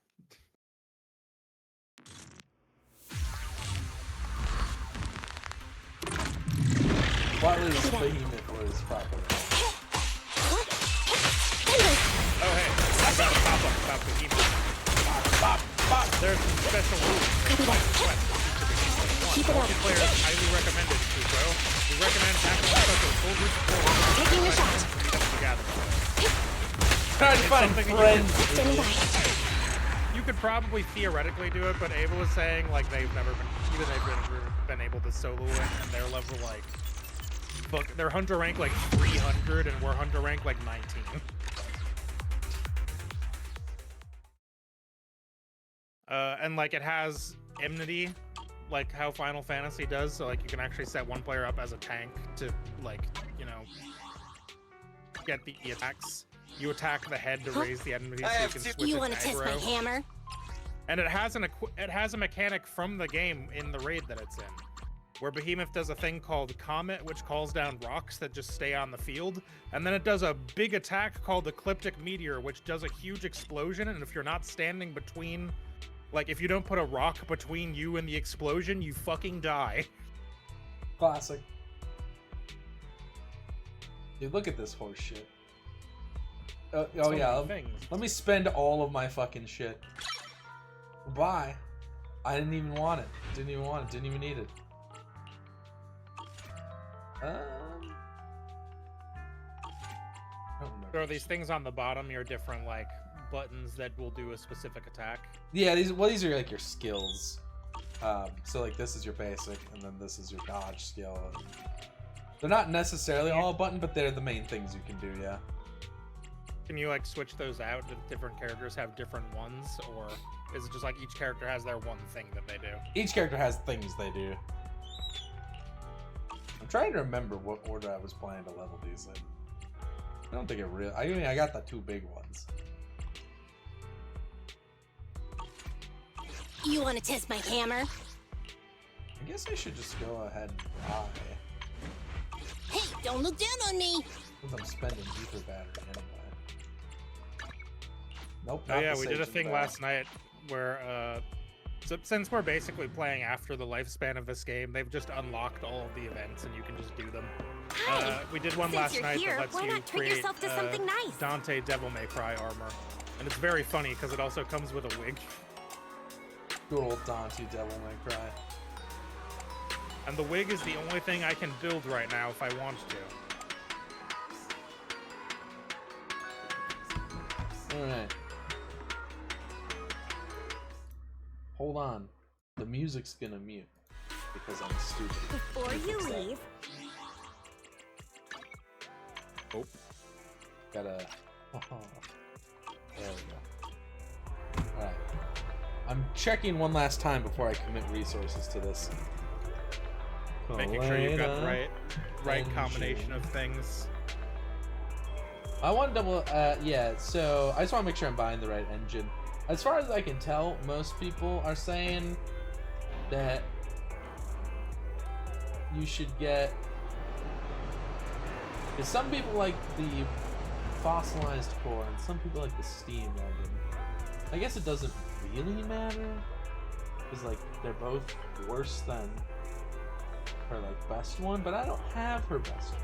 What was Behemoth was properly? Oh hey, I got a pop-up about Behemoth. There's some special rules. Keep it up. Multiplayer is highly recommended, bro. We recommend hacking up to a full group of players. Taking the shot. Meet up together. Trying to find something you friends. Standing by. You could probably theoretically do it, but Ava was saying like they've never been able to solo it, and they're level like, look, they're hunter rank like 300, and we're hunter rank like 19. And like it has enmity, like how Final Fantasy does, so like you can actually set one player up as a tank to like, you know, get the attacks. You attack the head to raise the enemy, so you can switch You it want to to test my aggro. hammer? And it has a mechanic from the game in the raid that it's in, where Behemoth does a thing called Comet, which calls down rocks that just stay on the field, and then it does a big attack called Ecliptic Meteor, which does a huge explosion, and if you're not standing between, like if you don't put a rock between you and the explosion, you fucking die. Classic. Dude, look at this horse shit. Oh So yeah, many things. let me spend all of my fucking shit. Bye. I didn't even want it. Didn't even want it. Didn't even need it. I don't remember. There are these things on the bottom, your different like buttons that will do a specific attack. Yeah, these are like your skills. So like this is your basic, and then this is your dodge skill. And they're not necessarily all a button, but they're the main things you can do. Yeah. Can you like switch those out? Do different characters have different ones, or is it just like each character has their one thing that they do? Each character has things they do. I'm trying to remember what order I was planning to level these in. I don't think it really. I mean, I got the two big ones. You want to test my hammer? I guess I should just go ahead and buy. Hey, don't look down on me! Since I'm spending ether battery anyway. Nope. Oh not yeah, the we did a Sage thing and last night where, so since we're basically playing after the lifespan of this game, they've just unlocked all of the events and you can just do them. Hi. We did one Since last you're night here, that lets why you not treat create yourself to something nice? Dante Devil May Cry armor, and it's very funny because it also comes with a wig. Good old Dante Devil May Cry. And the wig is the only thing I can build right now if I want to. Alright. Hold on. The music's gonna mute because I'm stupid. Before you leave, Oh. Gotta. Oh. There we go. Alright. I'm checking one last time before I commit resources to this. Making sure you've got the Koleda right engine. combination of things. I want to double. Yeah, so I just want to make sure I'm buying the right engine. As far as I can tell, most people are saying that you should get. Because some people like the fossilized core, and some people like the steam engine. I guess it doesn't really matter, because like they're both worse than her like best one, but I don't have her best one.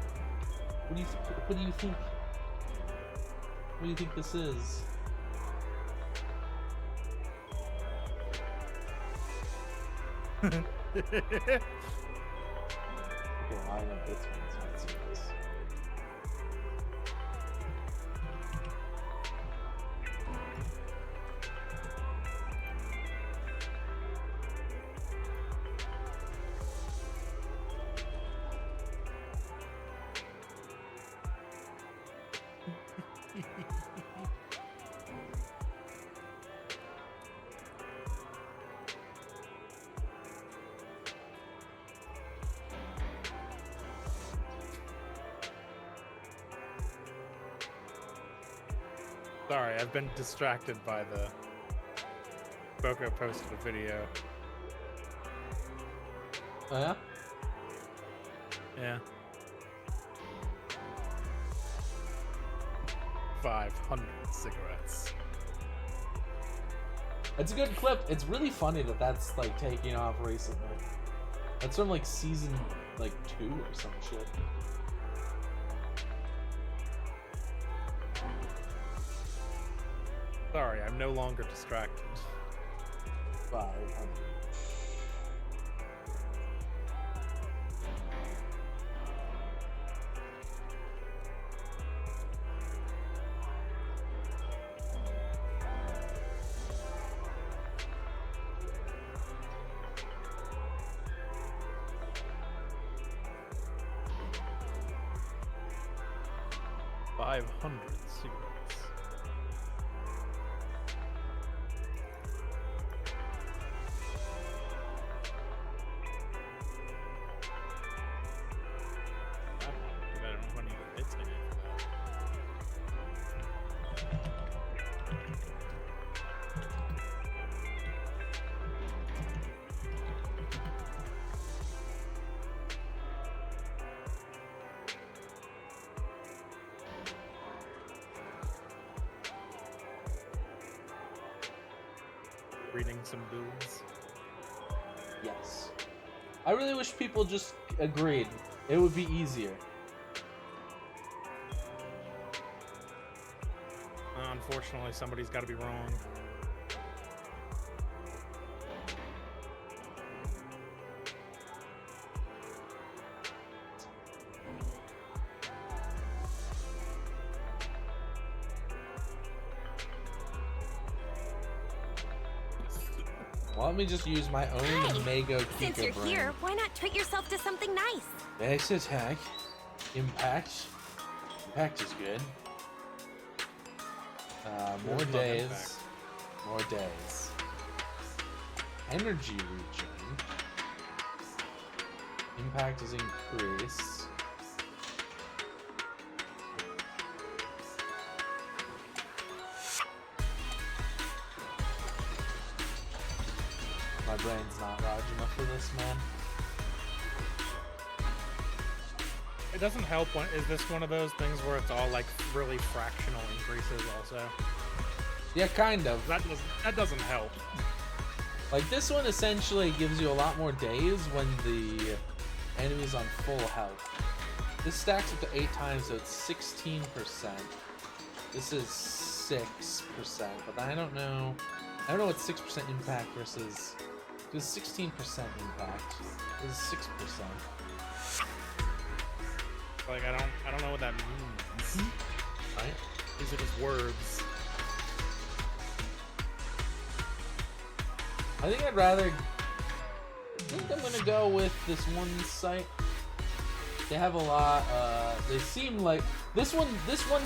What do you think? What do you think this is? Okay, well, I know this one, so let's see this. Sorry, I've been distracted by the Boko posted a video. Oh yeah? Yeah. 500 cigarettes. It's a good clip. It's really funny that that's like taking off recently. That's from like season like 2 or some shit. Sorry, I'm no longer distracted. 500. Cigarettes. I don't know when you hits any for that. 'Reading some boobs. Yes. I really wish people just agreed. It would be easier. Unfortunately, somebody's got to be wrong. Well, let me just use my own Hey, Mega Since Kika you're brain. here, why not treat yourself to something nice? Base attack. Impact. Impact is good. More Love days. impact. More days. Energy regen. Impact is increased. My brain's not large enough for this, man. It doesn't help when is this one of those things where it's all like really fractional increases also? Yeah, kind of. That doesn't help. Like, this one essentially gives you a lot more days when the enemy's on full health. This stacks up to 8 times, so it's 16%. This is 6%, but I don't know what 6% impact versus... This is 16% impact. This is 6%. Like I don't know what that means. Right? These are just words. I think I'm gonna go with this one site. They have a lot, they seem like, this one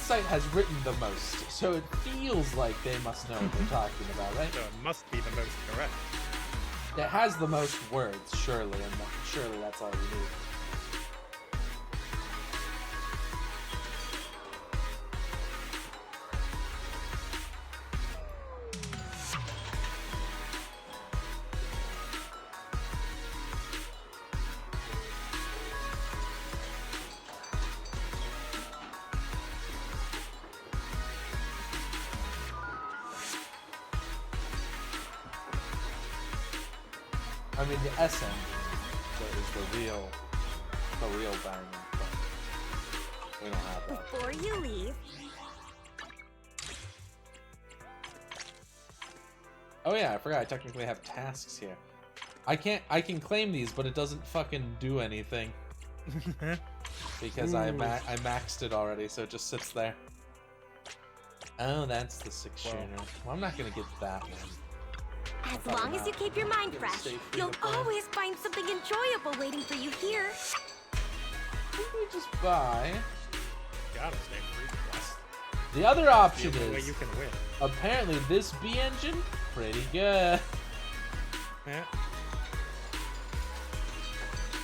site has written the most, so it feels like they must know what they're talking about, right? So it must be the most correct. It has the most words, surely, and surely that's all we need. I mean, the S engine is the real banging, but we don't have that. Before you leave, Oh yeah, I forgot I technically have tasks here. I can claim these, but it doesn't fucking do anything. Because I maxed it already, so it just sits there. Oh, that's the 6-shooter. Well, I'm not gonna get that one. as long as you keep your mind Gonna fresh, stay free you'll to play. always find something enjoyable waiting for you here. Maybe just buy. Gotta stay free plus. The other option The only way is you can win. apparently this B engine pretty good Yeah.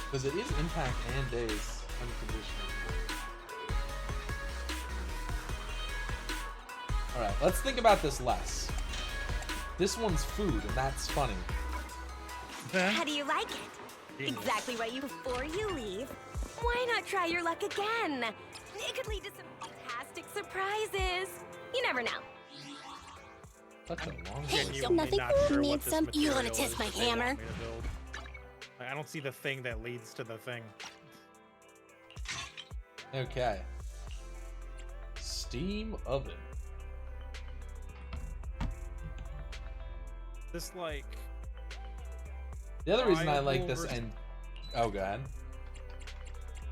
because it is impact and days unconditional. All right, let's think about this less. This one's food, and that's funny. How do you like it? Genius. Exactly right. Before you leave, why not try your luck again? It could lead to some fantastic surprises. You never know. Such a long Hey, list. so Genuinely nothing not more sure needs what this some- you wanna material test is my that they want hammer? me to build. I don't see the thing that leads to the thing. Okay. Steam oven. This like The other reason I Viable like this versus- and oh god.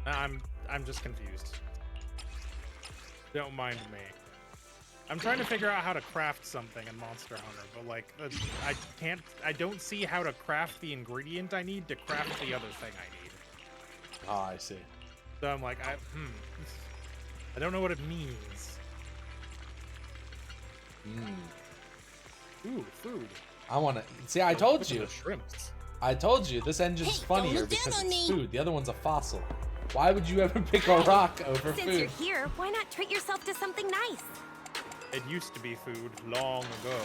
I'm just confused. Don't mind me. I'm trying to figure out how to craft something in Monster Hunter, but like I don't see how to craft the ingredient I need to craft the other thing I need. Oh, I see. So I'm like, I don't know what it means. Ooh, food. I want to see. I told Look at you. the shrimps. I told you this engine's Hey, funnier don't look because down on it's me. food. The other one's a fossil. Why would you ever pick a rock over Since food? you're here, why not treat yourself to something nice? It used to be food long ago.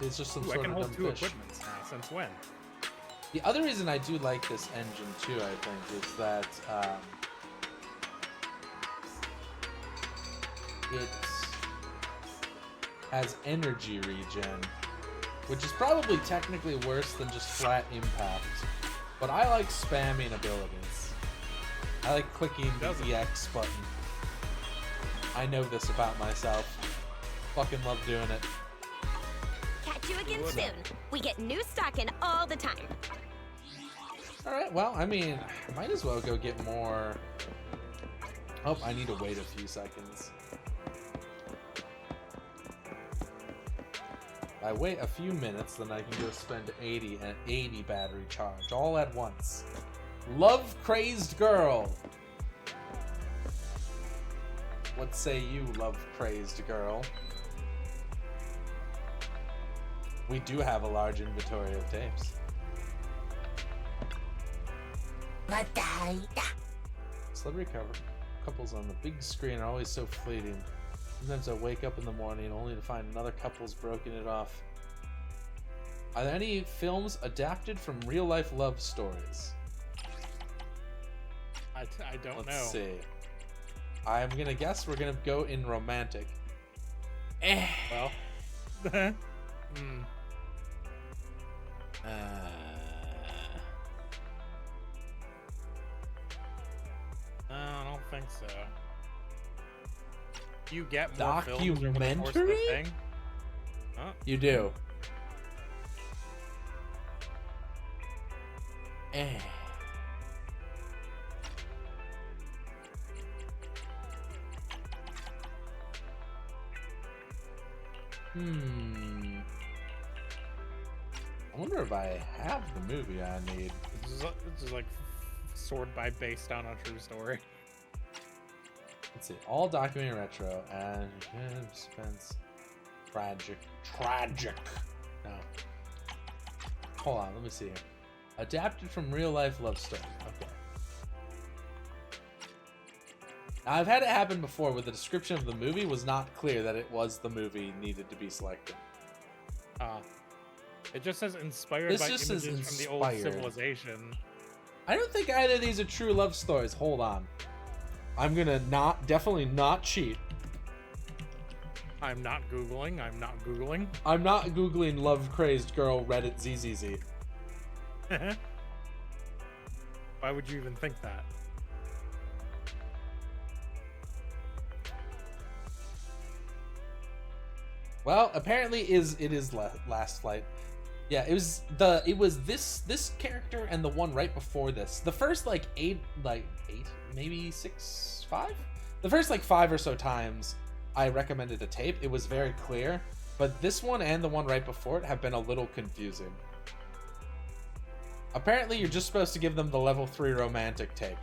See, it's just some Ooh, I sort can of hold dumb 2 fish. equipments now. Since when? The other reason I do like this engine too, I think, is that it has energy regen, which is probably technically worse than just flat impact. But I like spamming abilities. I like clicking the EX button. I know this about myself. Fucking love doing it. Catch you again soon. We get new stock in all the time. Alright, well, I mean, I might as well go get more... Oh, I need to wait a few seconds. I wait a few minutes, then I can go spend 80 and 80 battery charge all at once. Love crazed girl. What say you, love crazed girl? We do have a large inventory of tapes. Celebrity couples on the big screen are always so fleeting. Sometimes I wake up in the morning only to find another couple's broken it off. Are there any films adapted from real-life love stories? I don't know. Let's see. I'm gonna guess we're gonna go in romantic. Well. I don't think so. You get more films over the course of the thing? Huh? You do. I wonder if I have the movie I need. This is like sort by based on a true story. Let's see. All documentary retro and suspense. Tragic. No. Hold on, let me see here. Adapted from real life love story. Okay. Now, I've had it happen before where the description of the movie was not clear that it was the movie needed to be selected. It just says inspired This by just images says from the old inspired. civilization. I don't think either of these are true love stories. Hold on. I'm gonna definitely not cheat. I'm not Googling. I'm not Googling love crazed girl Reddit ZZZ. Why would you even think that? Well, apparently it is Last Flight. Yeah, it was this character and the one right before this. The first eight, maybe 6, 5? The first 5 or so times I recommended a tape, it was very clear, but this one and the one right before it have been a little confusing. Apparently you're just supposed to give them the level 3 romantic tape,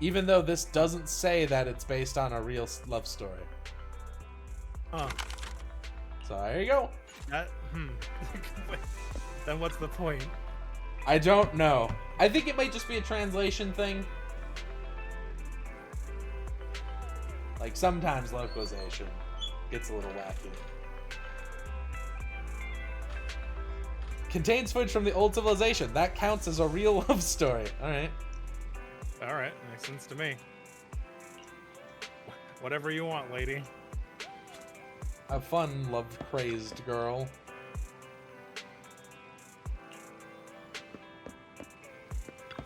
even though this doesn't say that it's based on a real love story. Huh. So there you go. Then what's the point? I don't know. I think it might just be a translation thing. Like sometimes localization gets a little wacky. Contains footage from the old civilization. That counts as a real love story. Alright. Alright, makes sense to me. Whatever you want, lady. Have fun, love-crazed girl.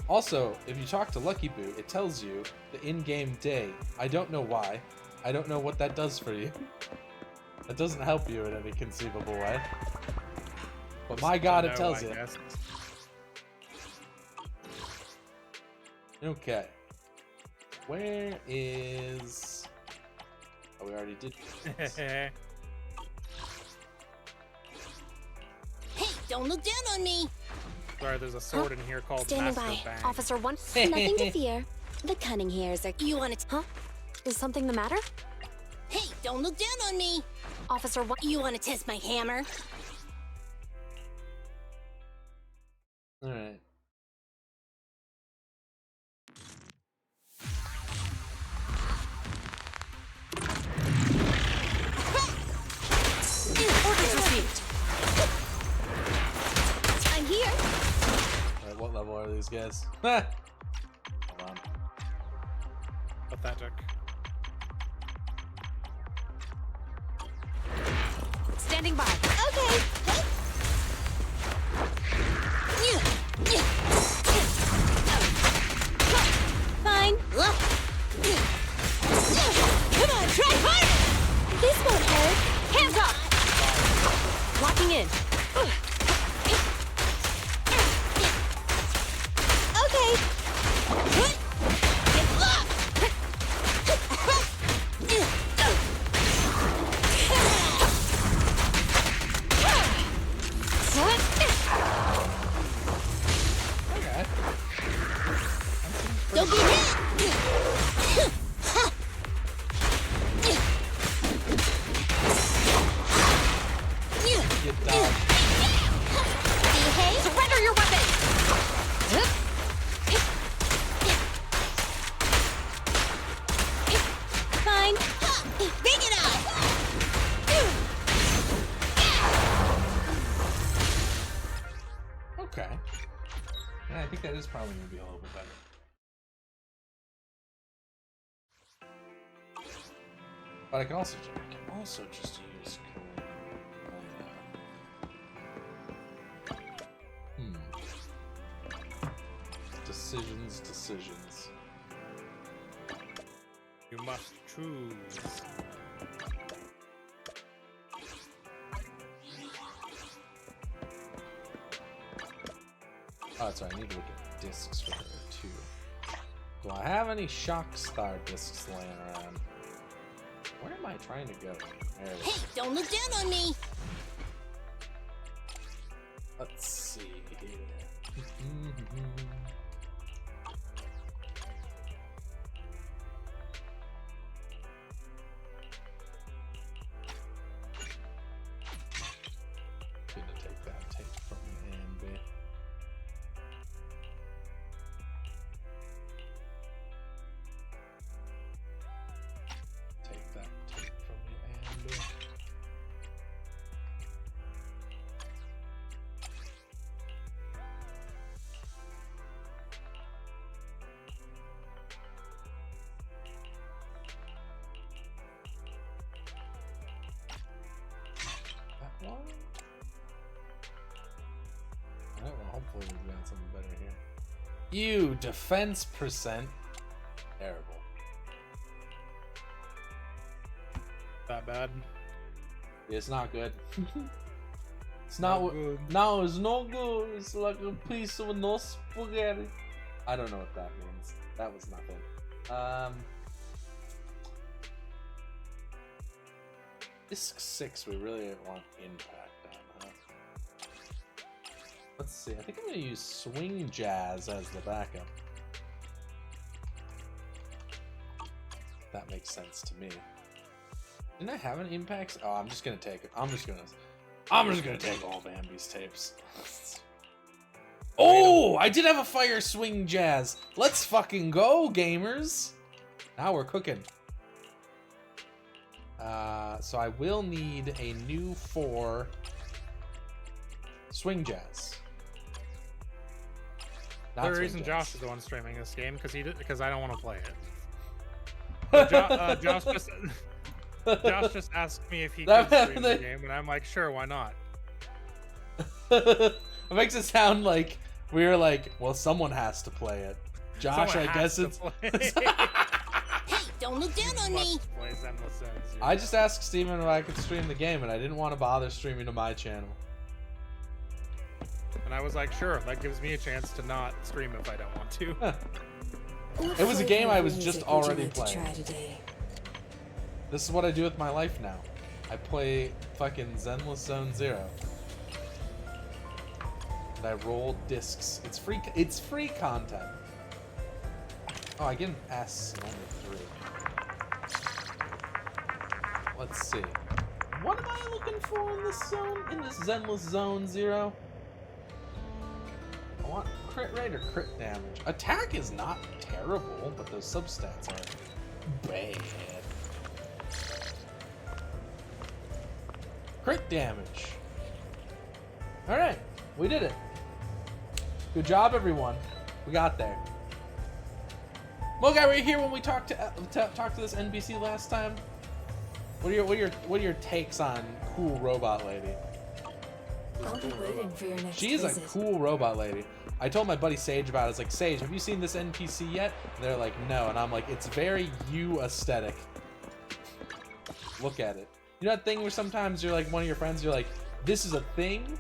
Also, if you talk to Lucky Boo, it tells you the in-game day. I don't know why. I don't know what that does for you. That doesn't help you in any conceivable way. But my god, it tells you. Okay. Where is... Oh, we already did this. Hey, don't look down on me! Sorry, there's a sword in here called Standing Master by. Bang. Officer 1. Nothing to fear. The cunning hairs are... You wanna... Huh? Is something the matter? Hey, don't look down on me! Officer 1. You wanna test my hammer? Alright. Orders received. I'm here! Alright, what level are these guys? Hold on. Pathetic. Standing by. Okay! Fine. Come on, try harder! This won't hurt. Hands up. Locking in. Okay. Don't get hit! Get down. Hey, Surrender your weapon! fine. Bring it on! Okay. Yeah, I think that is probably gonna be a little bit better. But I can also just use Decisions. You must choose. Oh, that's right. I need to look at discs for her too. Do I have any Shock Star discs laying around? Where am I trying to go? There it Hey, is. don't look down on me! Let's see here. Gonna take that tape from the Anby. Take that tape from the Anby. That one? Alright, well, hopefully we've got something better here. You defense percent. Terrible. That bad? It's not good. It's not what. good. No, it's no good. It's like a piece of no spaghetti. I don't know what that means. That was nothing. Disc 6, we really want impact on, huh? Let's see. I think I'm gonna use Swing Jazz as the backup. That makes sense to me. Didn't I have an impacts? Oh, I'm just gonna take it. I'm just gonna take all of Ambi's tapes. Oh, I did have a Fire Swing Jazz. Let's fucking go, gamers. Now we're cooking. So I will need a new 4 Swing Jazz. Not The Swing reason Jazz. Josh is the one streaming this game because I don't want to play it. But Josh just asked me if he could stream the game, and I'm like, sure, why not? It makes it sound like we were like, well, someone has to play it. Josh, Someone I guess has it's. to play. Hey, don't look down on me! Must play Zenless Zones. I just asked Steven if I could stream the game, and I didn't want to bother streaming to my channel. And I was like, sure, that gives me a chance to not stream if I don't want to. It was a game I was just already playing. This is what I do with my life now. I play fucking Zenless Zone 0. And I roll discs. It's free content. Oh, I get an S and only 3. Let's see. What am I looking for in this zone? In this Zenless Zone 0? I want crit rate or crit damage. Attack is not terrible, but those substats are bad. Crit damage. Alright, we did it. Good job, everyone. We got there. Mogai, were you here when we talked to this NPC last time? What are your takes on cool robot lady? I'll be waiting for your next She is a visit. cool robot lady. I told my buddy Sage about it. I was like, Sage, have you seen this NPC yet? And they're like, no. And I'm like, it's very you aesthetic. Look at it. You know that thing where sometimes you're like one of your friends, you're like, this is a thing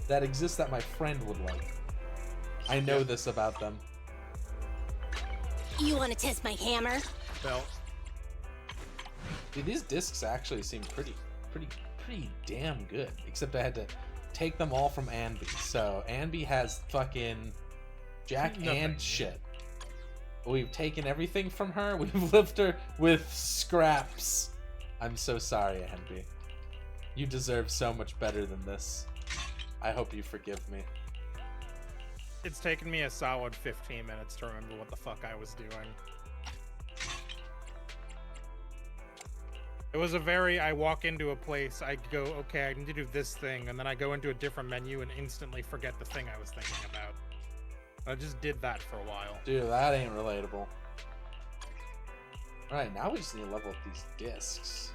that exists that my friend would like. I know this about them. You want to test my hammer? Belt. Dude, these discs actually seem pretty damn good. Except I had to take them all from Anby. So Anby has fucking jack Nothing. and shit. We've taken everything from her. We've left her with scraps. I'm so sorry, Henry. You deserve so much better than this. I hope you forgive me. It's taken me a solid 15 minutes to remember what the fuck I was doing. It was a very, I walk into a place, I go, okay, I need to do this thing, and then I go into a different menu and instantly forget the thing I was thinking about. I just did that for a while. Dude, that ain't relatable. Alright, now we just need to level up these discs.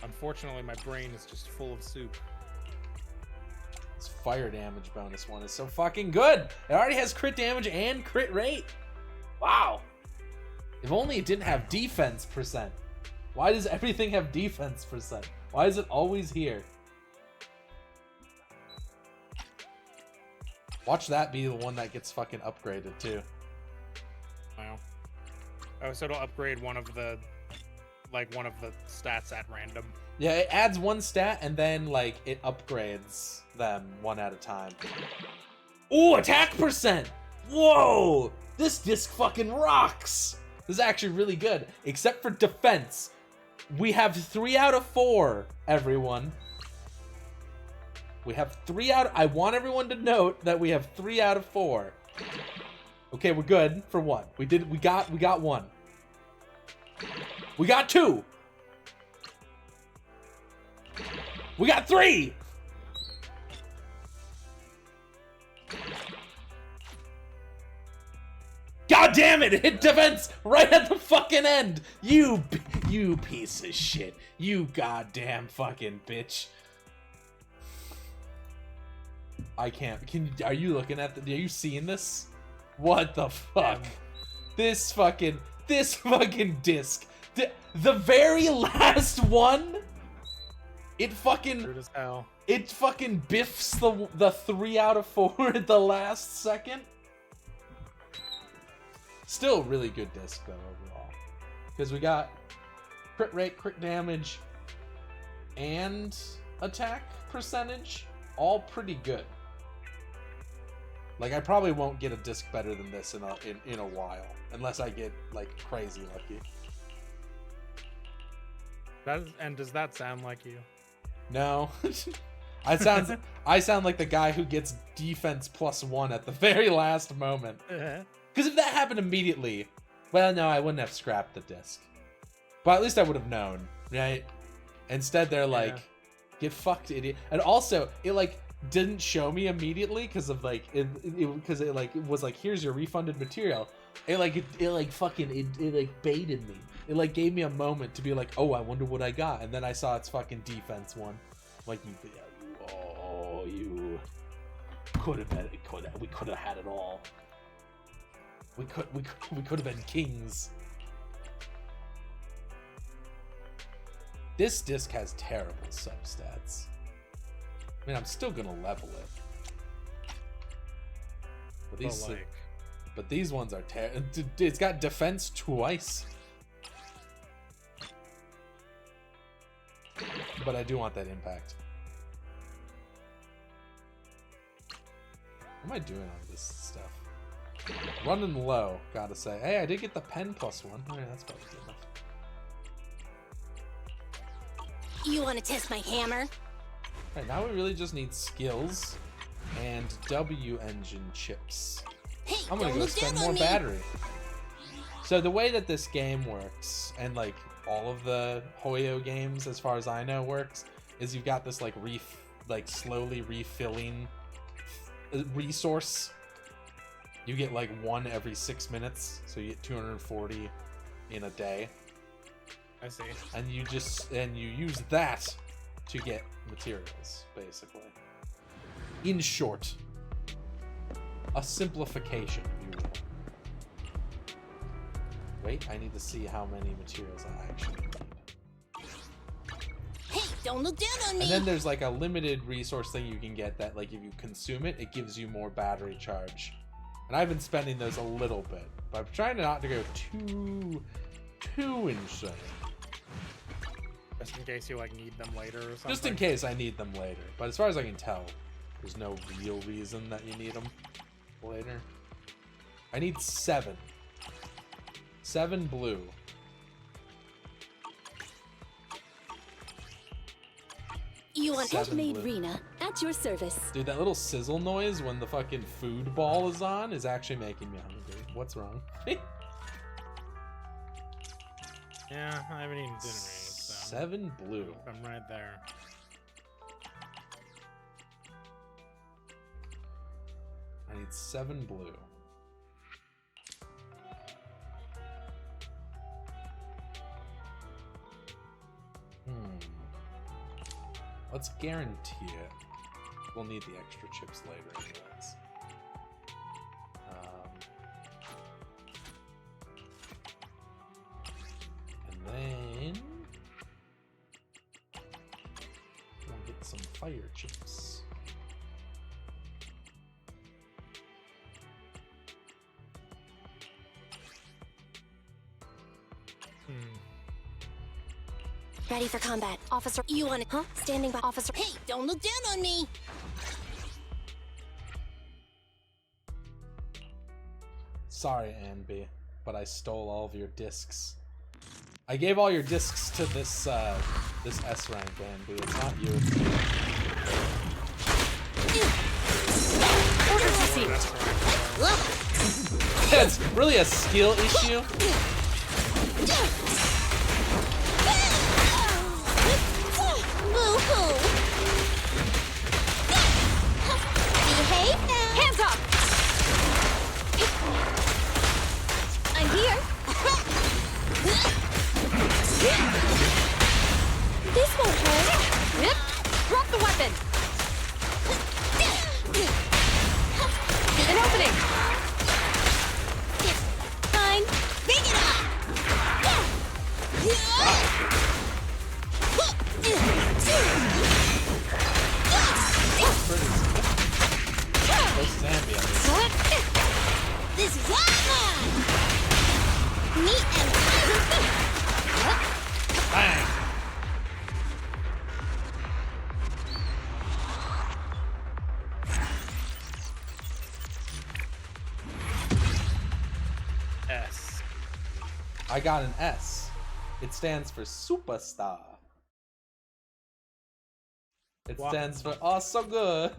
Unfortunately, my brain is just full of soup. This fire damage bonus one is so fucking good. It already has crit damage and crit rate. Wow. If only it didn't have defense percent. Why does everything have defense percent? Why is it always here? Watch that be the one that gets fucking upgraded too. Wow. Oh, so it'll upgrade one of the stats at random. Yeah, it adds one stat and then like it upgrades them one at a time. Ooh, attack percent! Whoa! This disc fucking rocks! This is actually really good, except for defense. We have 3 out of 4, everyone. We have 3 out. I want everyone to note that we have 3 out of 4. Okay, we're good for 1. We got 1. We got 2. We got 3. God damn it! It hit defense right at the fucking end. You piece of shit. You goddamn fucking bitch. I can't. Are you looking at are you seeing this? What the fuck? This fucking disc. The very last one. It fucking. Rude as hell. It fucking biffs the 3 out of 4 at the last second. Still really good disc though overall, because we got crit rate, crit damage, and attack percentage, all pretty good. Like I probably won't get a disc better than this in a while, unless I get like crazy lucky. Does that sound like you? No. I sound like the guy who gets defense +1 at the very last moment. Because if that happened immediately, well, no, I wouldn't have scrapped the disc. But at least I would have known, right? Instead, they're like, "Get fucked, idiot!" And also, it like didn't show me immediately because of like it was like, "Here's your refunded material." It like baited me. It like gave me a moment to be like, "Oh, I wonder what I got," and then I saw its fucking defense one. Like you could have been. We could have had it all. We could have been kings. This disc has terrible substats. I mean, I'm still gonna level it. But these ones are terrible. It's got defense twice. But I do want that impact. What am I doing on this stuff? Running low, gotta say. Hey, I did get the pen +1. Alright, that's probably good enough. You want to test my hammer? Alright, now we really just need skills and W engine chips. Hey, I'm gonna go spend more battery. So the way that this game works, and like all of the Hoyo games, as far as I know, works, is you've got this like slowly refilling resource. You get like 1 every 6 minutes, so you get 240 in a day. I see. And you use that to get materials, basically. In short, a simplification, if you will. Wait, I need to see how many materials I actually need. Hey, don't look down on me. And then there's like a limited resource thing you can get that, like, if you consume it, it gives you more battery charge. And I've been spending those a little bit, but I'm trying not to go too insane. Just in case you like need them later or something. Just in case I need them later. But as far as I can tell, there's no real reason that you need them later. I need 7. 7 blue. You want 7 Handmade blue. Rena, at your service. Dude, that little sizzle noise when the fucking food ball is on is actually making me hungry. What's wrong? Yeah, I haven't eaten dinner yet, so 7 blue. I'm right there. I need 7 blue. Let's guarantee it. We'll need the extra chips later anyways. And then we'll get some fire chips. Ready for combat. Officer. You want to... Huh? Standing by. Officer. Hey, don't look down on me! Sorry, Anby, but I stole all of your discs. I gave all your discs to this this S rank, Anby. It's not you, it's me. Order received. It's really a skill issue. Boo-hoo! Behave now! Hands up! I'm here! This won't hurt! Yep. Drop the weapon! An opening! Fine! Big it up! Close to Anby, at least. This is awesome! Neat and Bang! S. I got an S. It stands for superstar. It Wow. stands for oh so good.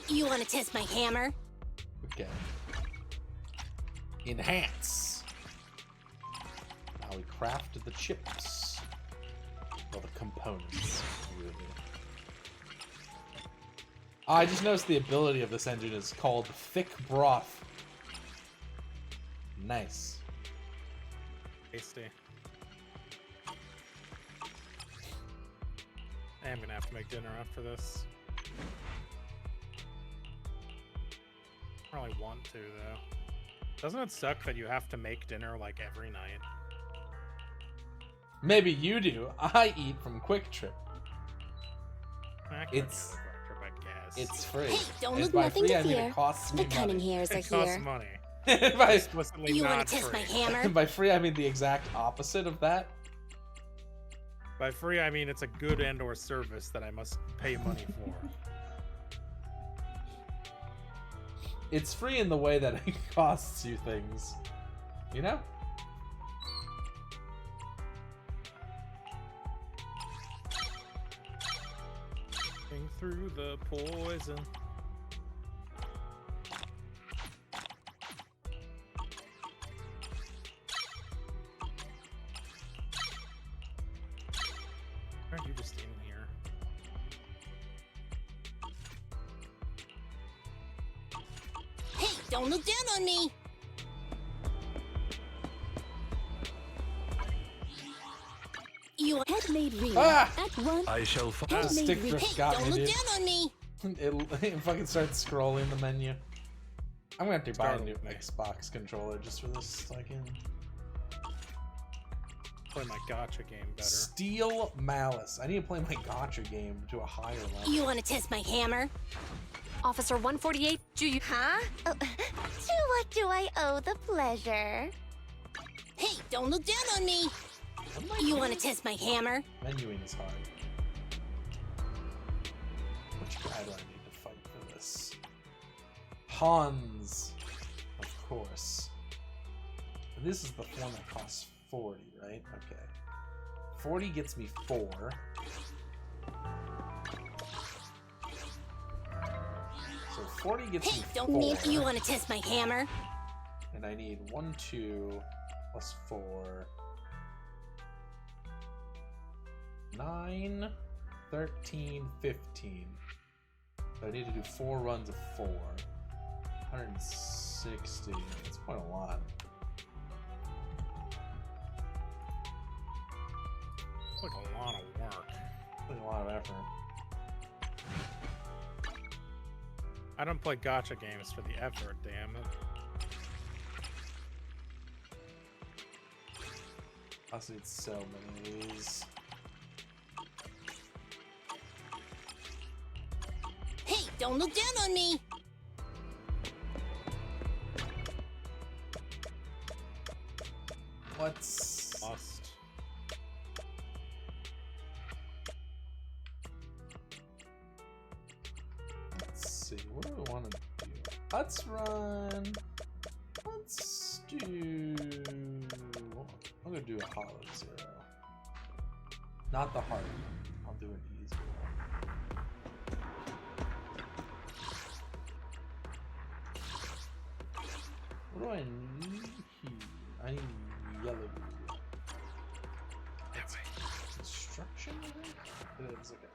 You want to test my hammer? Okay. Enhance. Now we crafted the chips. Well, the components, really. Oh, I just noticed the ability of this engine is called Thick Broth. Nice. Tasty. I am gonna have to make dinner after this. I don't really want to, though. Doesn't it suck that you have to make dinner like every night? Maybe you do. I eat from Quick Trip. I could It's- go to Quick Trip, I guess. It's free. Hey, don't And look by nothing free, to I mean fear. it costs me The cunning money. hairs are It costs here. money. by, Explicitly You want not to test free. my hammer? by free, I mean the exact opposite of that. By free, I mean it's a good and/or service that I must pay money for. It's free in the way that it costs you things. You know? Going through the poison. Why are you just in here? Hey, don't look down on me! You want... Handmade Rena, Ah! at one. I shall The Handmade stick Rena. drift Hey, got don't me, look dude. down on me! It fucking starts scrolling the menu. I'm gonna have to buy a Startled new me. Xbox controller just for this fucking Play my gotcha game better. Steel Malice. I need to play my gotcha game to a higher level. You want to test my hammer? Officer 148, do you... Huh? Oh, to what do I owe the pleasure? Hey, don't look down on me! You want to test my hammer? Menuing is hard. Which guy do I need to fight for this? Hans, of course. And this is the one that costs 40, right? Okay. 40 gets me 4. So 40 gets Hey, me 4. don't need you want to test my hammer? And I need 1, 2, plus 4. 9, 13, 15. So I need to do 4 runs of 4. 160. That's quite a lot. Like a lot of work. Like a lot of effort. I don't play gacha games for the effort, damn it. Also, it's so many of these. Hey, don't look down on me! What's... Lost. Let's see, what do we want to do? Let's run... Let's do... I'm gonna do a hollow 0. Not the hard one. I'll do an easy one. What do I need here? I need yellow. That's construction, I think? It is, okay.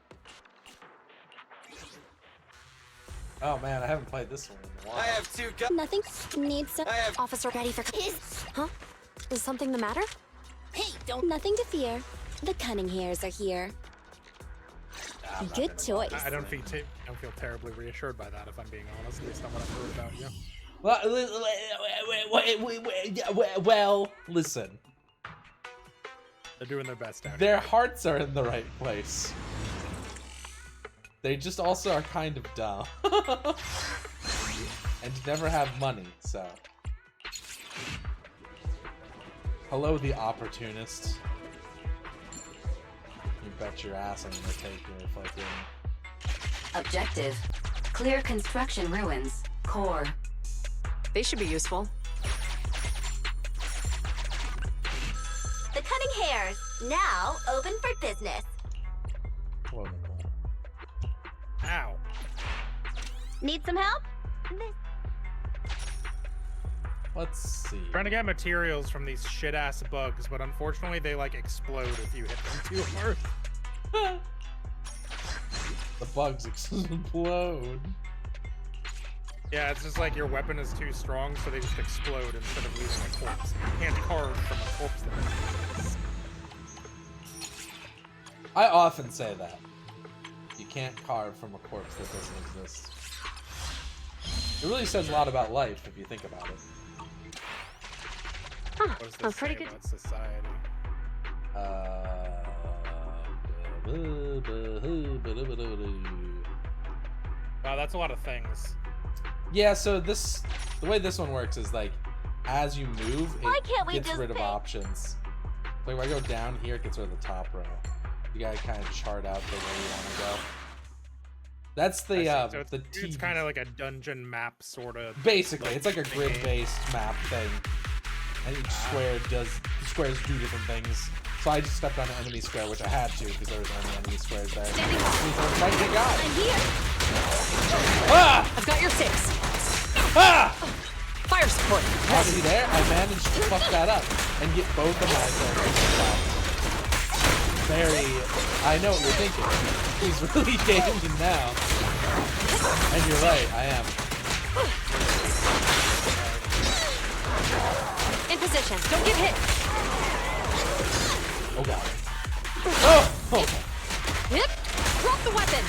Oh man, I haven't played this one in a while. I have 2 guns. Nothing needs some I have- officer ready for. Huh? Is something the matter? Hey, don't. Nothing to fear. The cunning hairs are here. I'm not Good gonna choice. I don't feel terribly reassured by that, if I'm being honest, based on what I've heard about you. Well, listen. They're doing their best out Their here. hearts are in the right place. They just also are kind of dumb. And never have money, so. Hello, the opportunist. You bet your ass I'm gonna take your fucking... Objective. Clear construction ruins. Core. They should be useful. The cunning hairs now open for business. Whoa, Nicole. Ow. Need some help? Let's see. Trying to get materials from these shit-ass bugs, but unfortunately they, like, explode if you hit them too hard. The bugs explode. Yeah, it's just like your weapon is too strong, so they just explode instead of leaving a corpse. You can't carve from a corpse that doesn't exist. I often say that. You can't carve from a corpse that doesn't exist. It really says a lot about life if you think about it. What does this pretty say good. about society? Wow, that's a lot of things. Yeah, so the way this one works is like, as you move, Why it can't we gets just rid of pick? options. Like when I go down here, it gets rid of the top row. You gotta kind of chart out the way you want to go. That's I the see. So the it's T. kind of like a dungeon map, sort of. Basically, it's like a mini-game. grid-based map thing, and each squares do different things. So I just stepped on an enemy square, which I had to because there was only enemy squares there. Standing by. So I'm fighting a guy. I'm here. Ah! I've got your 6. Ah! Fire support. Oh, see there? I managed to fuck that up and get both of my characters. Very. I know what you're thinking. He's really gaming now. And you're right, I am. In position. Don't get hit. Oh god. Oh! Oh! Yep. Drop the weapon.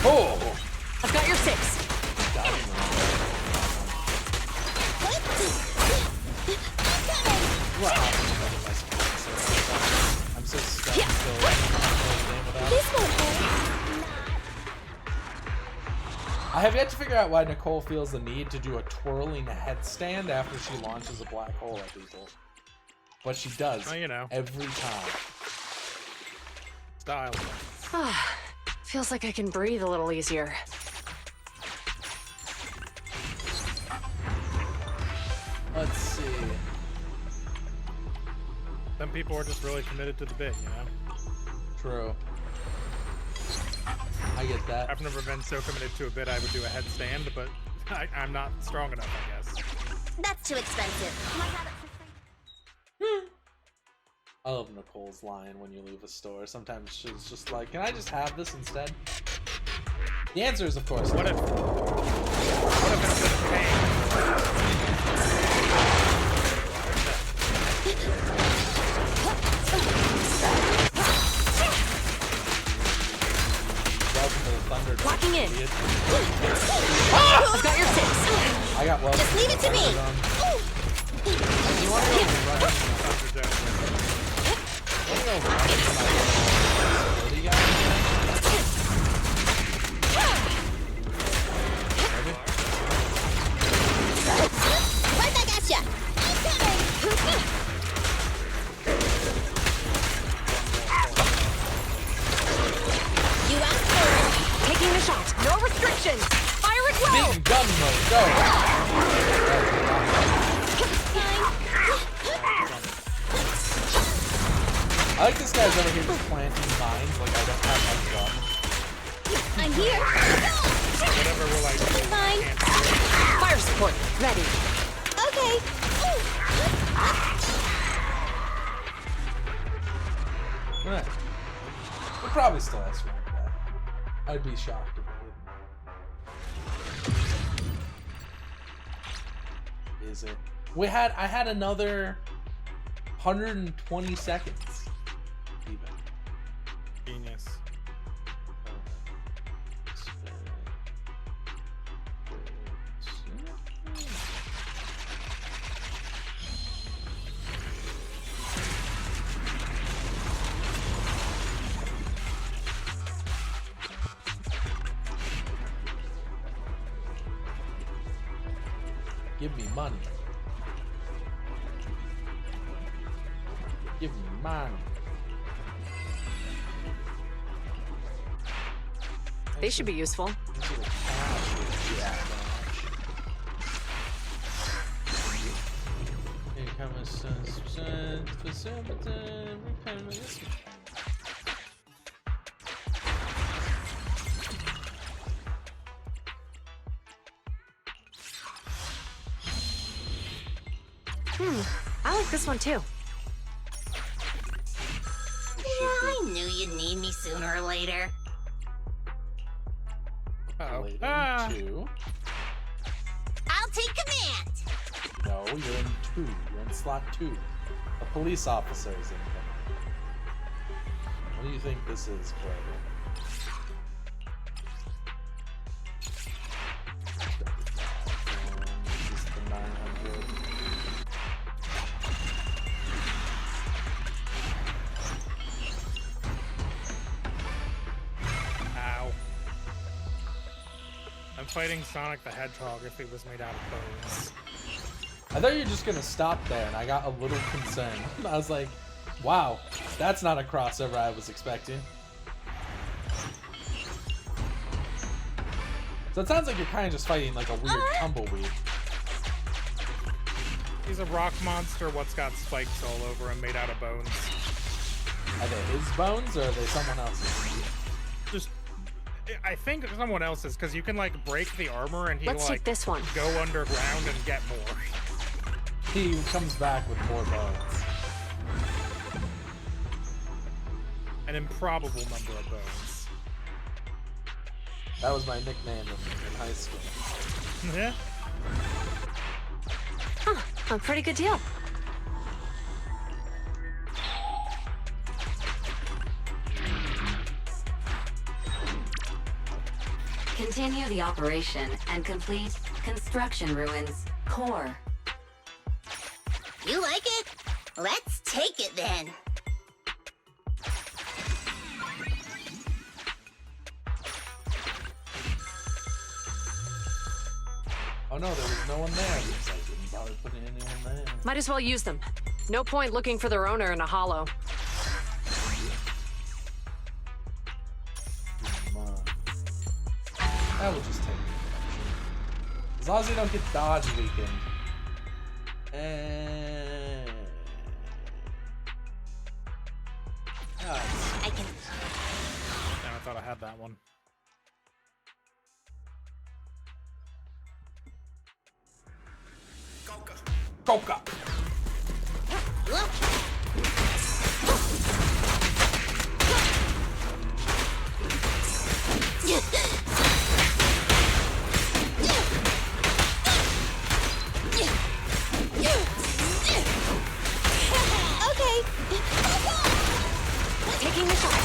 Oh! I've got your 6. I'm so stunned still without This won't hurt. I have yet to figure out why Nicole feels the need to do a twirling headstand after she launches a black hole at people. But she does Oh, you know. every time. Style. Feels like I can breathe a little easier. Let's see. Some people are just really committed to the bit, you know? True. I get that. I've never been so committed to a bit I would do a headstand, but I'm not strong enough, I guess. That's too expensive. I love Nicole's line when you leave a store. Sometimes she's just like, can I just have this instead? The answer is, of course, what if instead of paying? Welcome to the Thunder. Locking in. I've got your six. I got welcome. Just leave it to me. You want to go run? Right back at ya. You asked for it. Taking the shot. No restrictions. Fire it well. Big gun mode, go! I like this guy's over here just planting mines like I don't have my gun. I'm here. Whatever will I do? Fine. Fire support. Ready. Okay. Alright. We'll probably still ask for that. I'd be shocked if it didn't. Is it? I had another 120 seconds. Even. Genius. Give me money. Give me money. They should be useful. I like this one too. Yeah, I knew you'd need me sooner or later. Uh-oh. Two. I'll take command. No, you're in 2. You're in slot 2. A police officer is incoming. What do you think this is, Koleda? This is the 900. Ow. I'm fighting Sonic the Hedgehog if he was made out of bones. I thought you were just gonna stop there, and I got a little concerned. I was like, wow, that's not a crossover I was expecting. So it sounds like you're kind of just fighting like a weird tumbleweed. He's a rock monster what's got spikes all over him made out of bones. Are they his bones, or are they someone else's? Just, I think someone else's, because you can like break the armor and he Let's like take this one. go underground and get more. He comes back with more bones. An improbable number of bones. That was my nickname in high school. Yeah. Huh, a pretty good deal. Continue the operation and complete construction ruins core. You like it? Let's take it then. Oh no, there was no one there because I didn't bother putting anyone there. Might as well use them. No point looking for their owner in a hollow. Come on. That will just take me. As long as they don't get dodge weakened. I can. Damn, I thought I had that one. Coca. Okay. Taking the shot.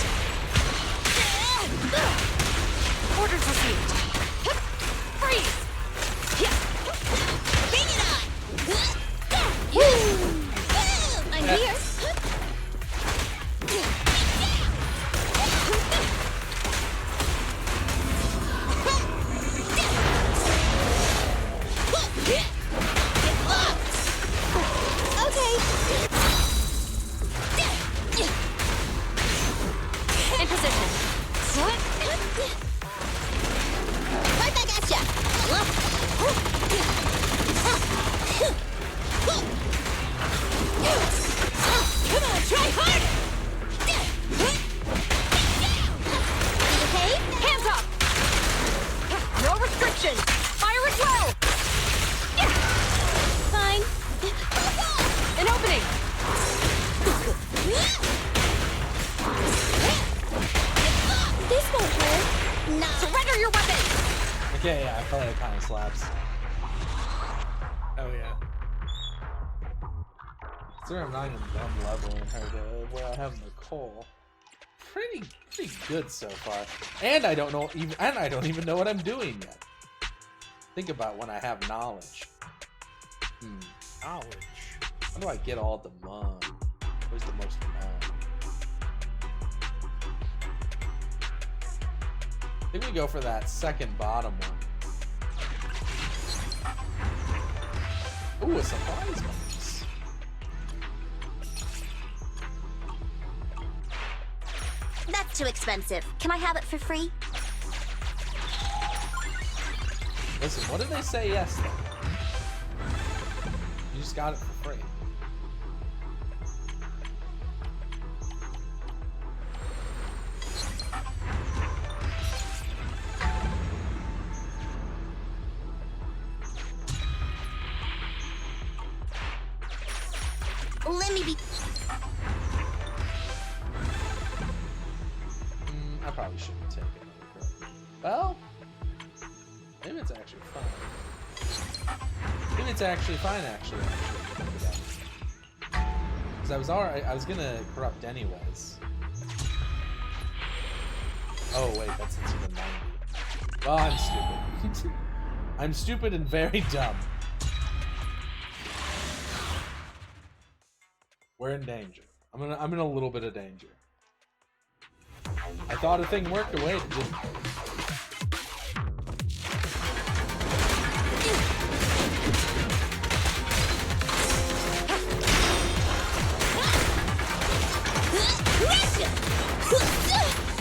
Orders received. Freeze! Bring it on. I'm here. Okay. In position. Right back at ya. Come on, try harder. Okay? Hands up! No restrictions! Fire as well! Fine. An opening! This won't hurt. Nah. Surrender your weapon! Okay, yeah, I feel like it kind of slaps. Oh yeah. So I'm not even done leveling her to where I have Nicole. Pretty good so far. And I don't even know what I'm doing yet. Think about when I have knowledge. Knowledge. How do I get all the mon? Where's the most mon? I think we go for that second bottom one. Ooh, a surprise bonus. That's too expensive. Can I have it for free? Listen, what did they say yes then? You just got it for free. Let me be. I probably shouldn't take it. Well, maybe it's actually fine. Maybe it's actually fine, actually. Because I was gonna corrupt anyways. Oh wait, that's even 90. Well, I'm stupid. I'm stupid and very dumb. We're in danger. I'm in a little bit of danger. I thought a thing worked. Wait, it didn't.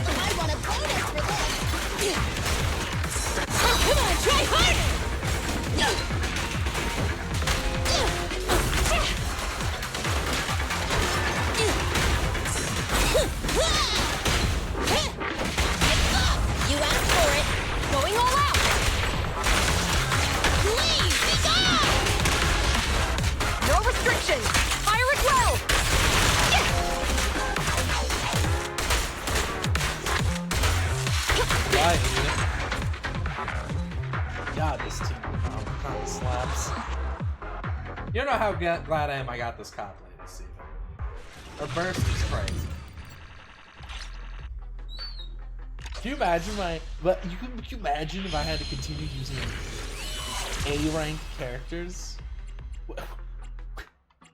I want a bonus for this. Come on, try harder. You asked for it. Going all out! Please, be gone! No restrictions! Fire at will! Bye, idiot. God, this team kind of slaps. You don't know how glad I am I got this cop lady this season. Her burst is crazy. Can you imagine could you imagine if I had to continue using A-rank characters?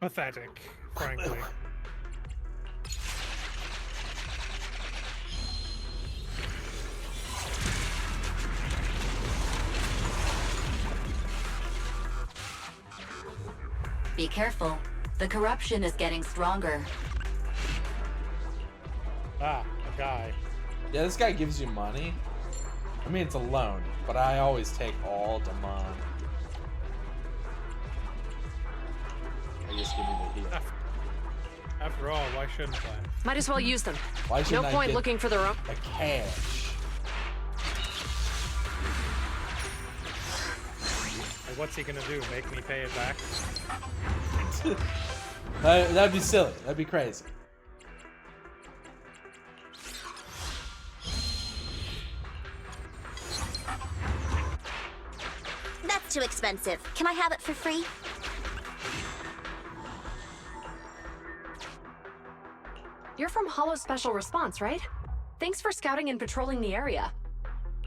Pathetic, frankly. Be careful. The corruption is getting stronger. Ah, a guy. Yeah, this guy gives you money. I mean, it's a loan, but I always take all demand. I guess give me the heal. After all, why shouldn't I? Might as well use them. Why No shouldn't I point get looking for their own. a cash? Like, what's he gonna do? Make me pay it back? That'd be silly. That'd be crazy. That's too expensive. Can I have it for free? You're from Hollow Special Response, right? Thanks for scouting and patrolling the area.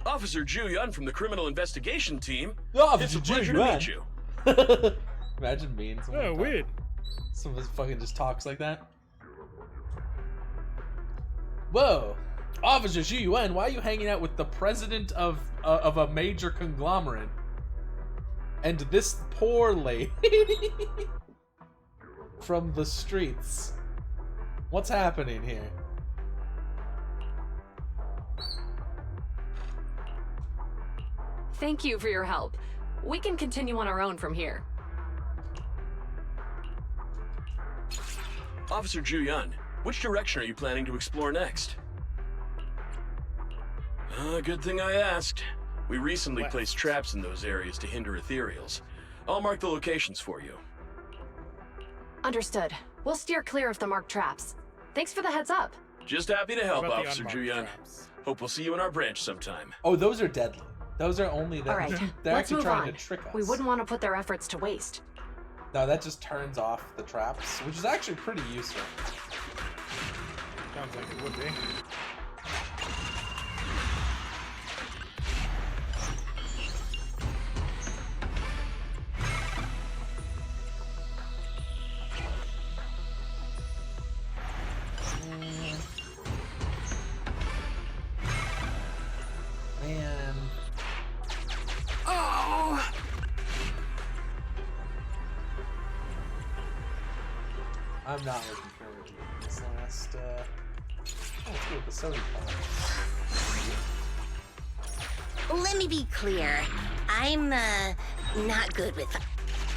Officer Ju Yun from the Criminal Investigation Team. Officer It's a pleasure Ju to Yun. meet you. Imagine being someone. Oh, like weird. that. Someone fucking just talks like that. Whoa, Officer Xu Yuan, why are you hanging out with the president of a major conglomerate and this poor lady from the streets? What's happening here? Thank you for your help. We can continue on our own from here. Officer Ju Yun, which direction are you planning to explore next? Good thing I asked. We recently West. placed traps in those areas to hinder ethereals. I'll mark the locations for you. Understood. We'll steer clear of the marked traps. Thanks for the heads up. Just happy to What help, about the Officer unmarked Ju Yun. traps? Hope we'll see you in our branch sometime. Oh, those are deadly. Those are only the. All right, They're let's actually move trying on. to trick us. We wouldn't want to put their efforts to waste. No, that just turns off the traps, which is actually pretty useful. Sounds like it would be. Man. Oh! I'm not looking forward to this last, let's go with the soda pop. Let me be clear. I'm, not good with...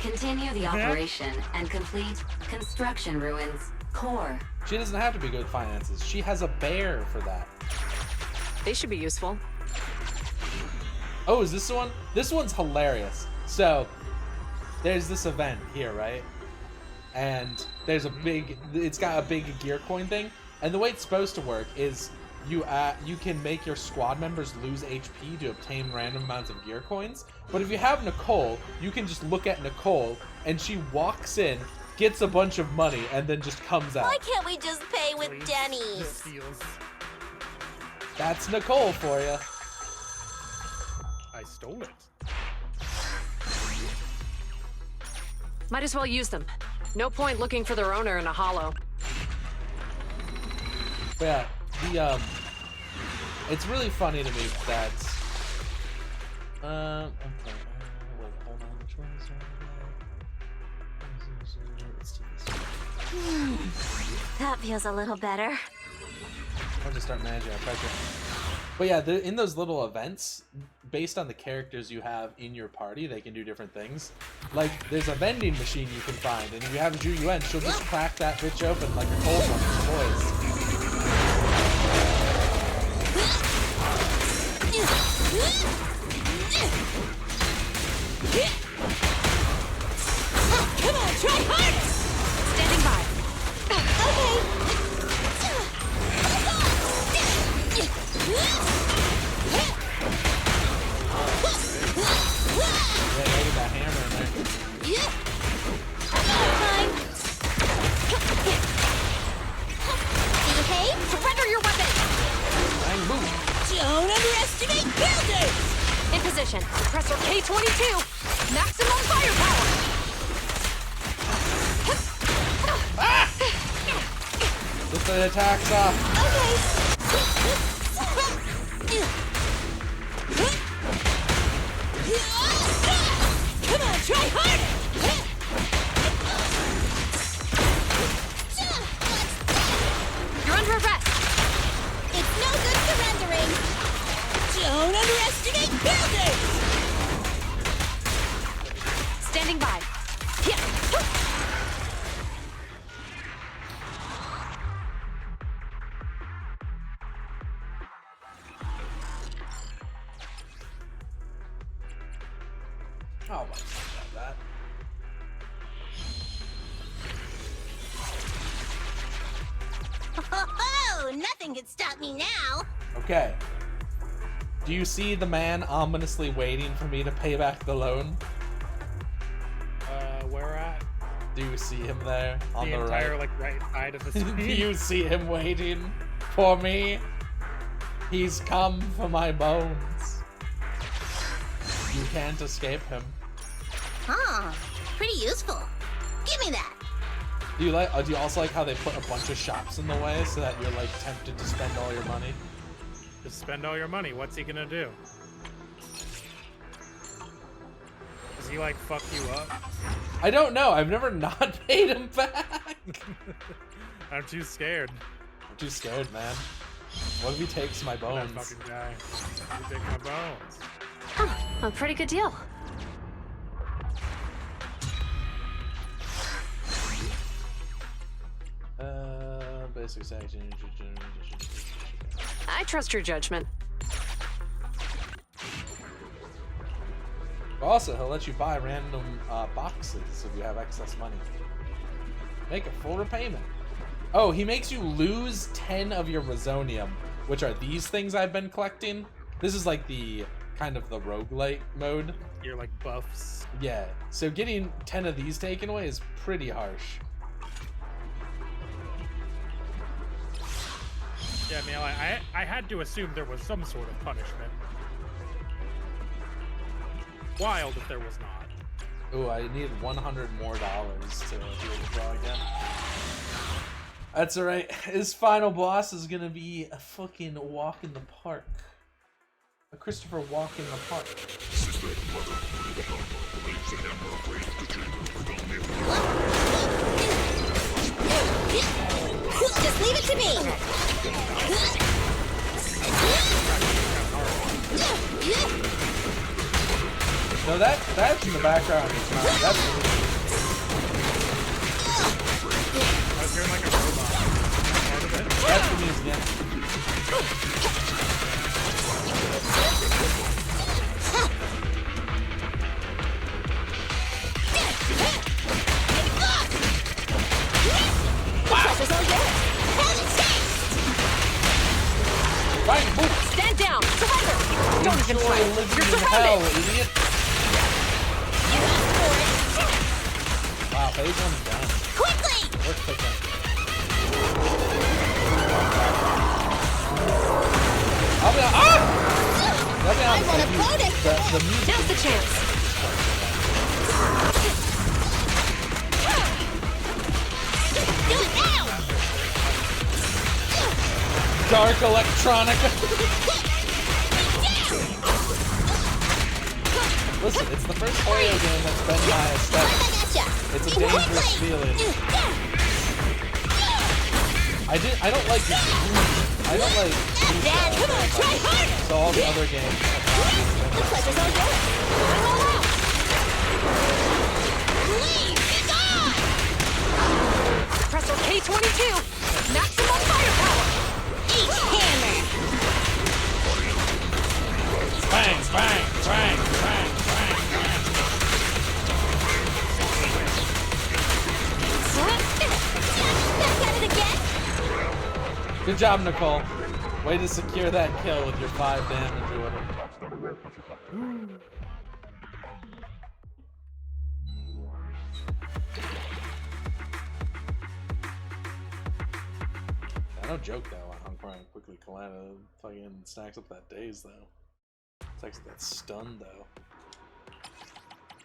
Continue the operation and complete construction ruins. Core. She doesn't have to be good with finances. She has a bear for that. They should be useful. Oh, is this the one? This one's hilarious. So, there's this event here, right? And there's a big, it's got a big gear coin thing. And the way it's supposed to work is you can make your squad members lose HP to obtain random amounts of gear coins. But if you have Nicole, you can just look at Nicole and she walks in, gets a bunch of money, and then just comes out. Why can't we just pay with Please, Denny's? steals. That's Nicole for you. I stole it. Might as well use them. No point looking for their owner in a hollow. But yeah, it's really funny to me that, okay, wait, hold on, which one is it? Let's do this one. That feels a little better. I'll just start managing our pressure. But yeah, in those little events, based on the characters you have in your party, they can do different things. Like, there's a vending machine you can find, and if you have Ju Yuen, she'll just crack that bitch open like a cold one with toys. Come on, try harder! Standing by. Yeah, look at that hammer in there. Behave? Surrender your weapon! Bang, boom. Don't underestimate buildings! In position. Compressor K-22. Maximum firepower. Get the attacks off. Come on, try harder! You're under arrest. It's no good surrendering! Don't underestimate buildings! Standing by. Yeah. Oh, my God, that. Oh, nothing can stop me now. Okay. Do you see the man ominously waiting for me to pay back the loan? Where at? Do you see him there on the entire, right? like, right side of the screen? Do you see him waiting for me? He's come for my bones. You can't escape him. Huh. Pretty useful. Give me that. Do you like? Do you also like how they put a bunch of shops in the way so that you're like tempted to spend all your money? Just spend all your money. What's he gonna do? Does he like fuck you up? I don't know. I've never not paid him back. I'm too scared. I'm too scared, man. What if he takes my bones? That fucking guy. He take my bones. Huh, a pretty good deal. Basic section. I trust your judgment. Also, he'll let you buy random boxes if you have excess money. Make a full repayment. Oh, he makes you lose 10 of your Resonium, which are these things I've been collecting. This is like the kind of the roguelite mode. You're like buffs. Yeah, so getting 10 of these taken away is pretty harsh. Yeah, Neil, I had to assume there was some sort of punishment. Wild if there was not. Ooh, I need $100 more to be able to draw again. That's alright. His final boss is gonna be a fucking walk in the park. A Christopher walk in the park. Just leave it to me. No, that's in the background. It's not. That's I was hearing like a robot. Part of it. That's the music. Yeah. Bang, boom. Stand down! Surrender! Don't even try it! You're Hell, surrounded! idiot. Wow, phase one's done. Quickly! We're clicking. I'll be I want a bonus! the music. Now's the chance! Do it now! Dark electronica. Listen, it's the first Mario game that's been my aesthetic. It's a dangerous feeling. I don't like I don't like Dad, come on, try harder! so all the other games The pleasure's all yours. Roll out! Leave! Be gone! Compressor K-22! Maximum firepower! Each hammer! bang, bang, bang, bang, bang, bang. Back at it again! Good job, Nicole. Way to secure that kill with your 5 damage or whatever. No joke though, I'm crying quickly. Koleda fucking stacks up that daze though. Stacks up that stun though.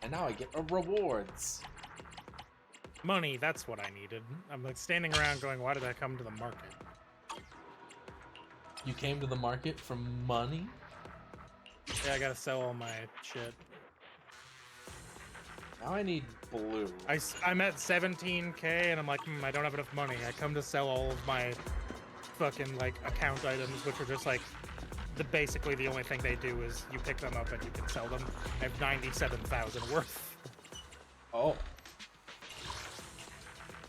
And now I get rewards. Money, that's what I needed. I'm like standing around going, why did I come to the market? You came to the market for money? Yeah, I gotta sell all my shit. Now I need blue. I'm at 17k and I'm like, I don't have enough money. I come to sell all of my fucking like account items, which are just like basically the only thing they do is you pick them up and you can sell them. I have 97,000 worth. Oh.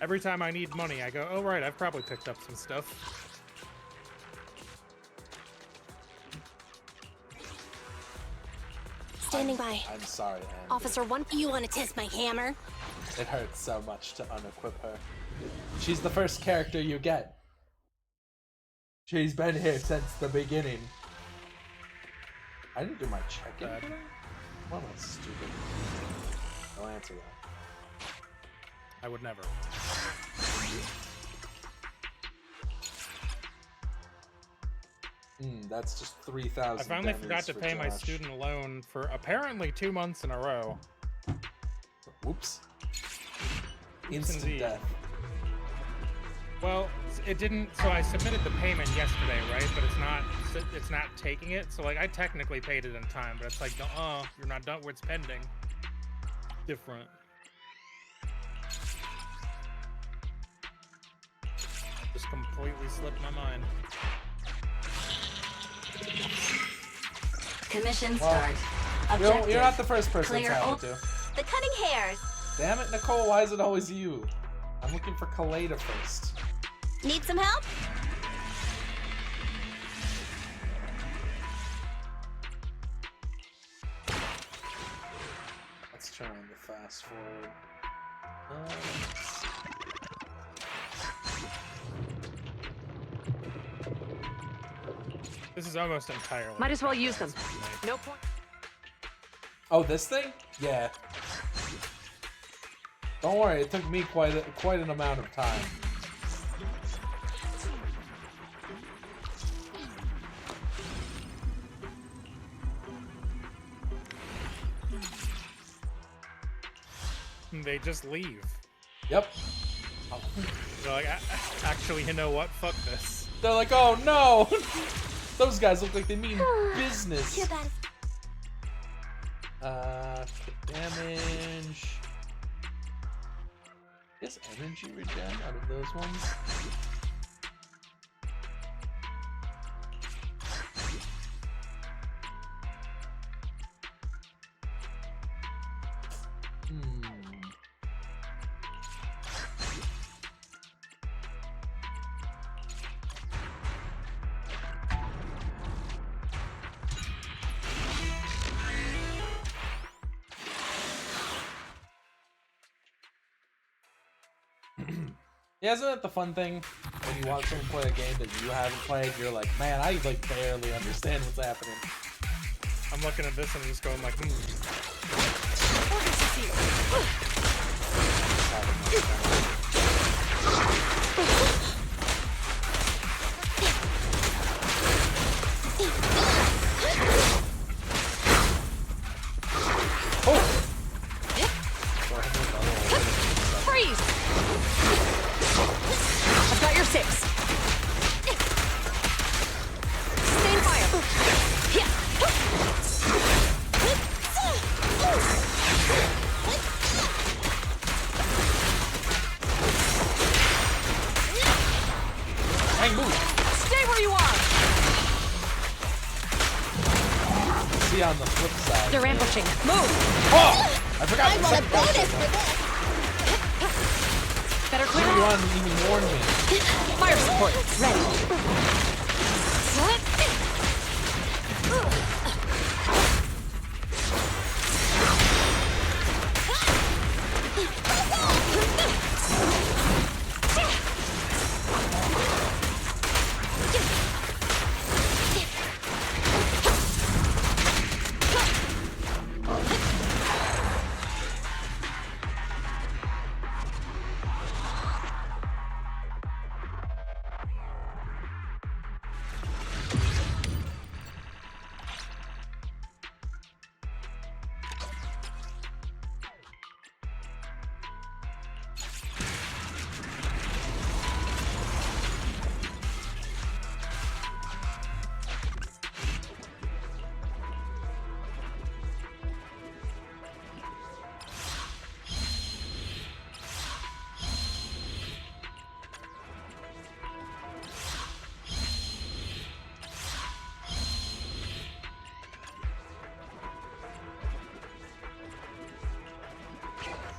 Every time I need money, I go, oh right, I've probably picked up some stuff. standing by. I'm sorry, Andy. Officer 1. You want to test my hammer? It hurts so much to unequip her. She's the first character you get. She's been here since the beginning. I didn't do my check-in. What am I stupid? Don't answer that. I would never. That's just 3,000. I finally forgot to pay my student loan for apparently 2 months in a row. Whoops. Instant indeed. death. Well, it didn't. So I submitted the payment yesterday, right? But it's not taking it. So like I technically paid it in time, but it's like, oh, you're not done. It's pending. Different. Just completely slipped my mind. Commission start. Objective. You're not the first person Clear it's happened to. The cutting hairs. Damn it, Nicole, why is it always you? I'm looking for Koleda first. Need some help? Let's turn on the fast forward. This is almost entirely. Might as well use them. No point. Oh, this thing? Yeah. Don't worry, it took me quite an amount of time. They just leave. Yep. They're like, actually, you know what? Fuck this. They're like, oh no! Those guys look like they mean business. Too bad. Damage. I guess energy regen out of those ones. Yeah, isn't that the fun thing? When you watch someone play a game that you haven't played, you're like, man, I like barely understand what's happening. I'm looking at this and I'm just going like, Freeze! I've got your 6. Stay in fire. Yeah. Hey, move! Stay where you are. See on the flip side. They're ambushing. Move. Oh! I forgot. I want a bonus for this. Better clear You out. didn't even warn me. Fire support. Ready.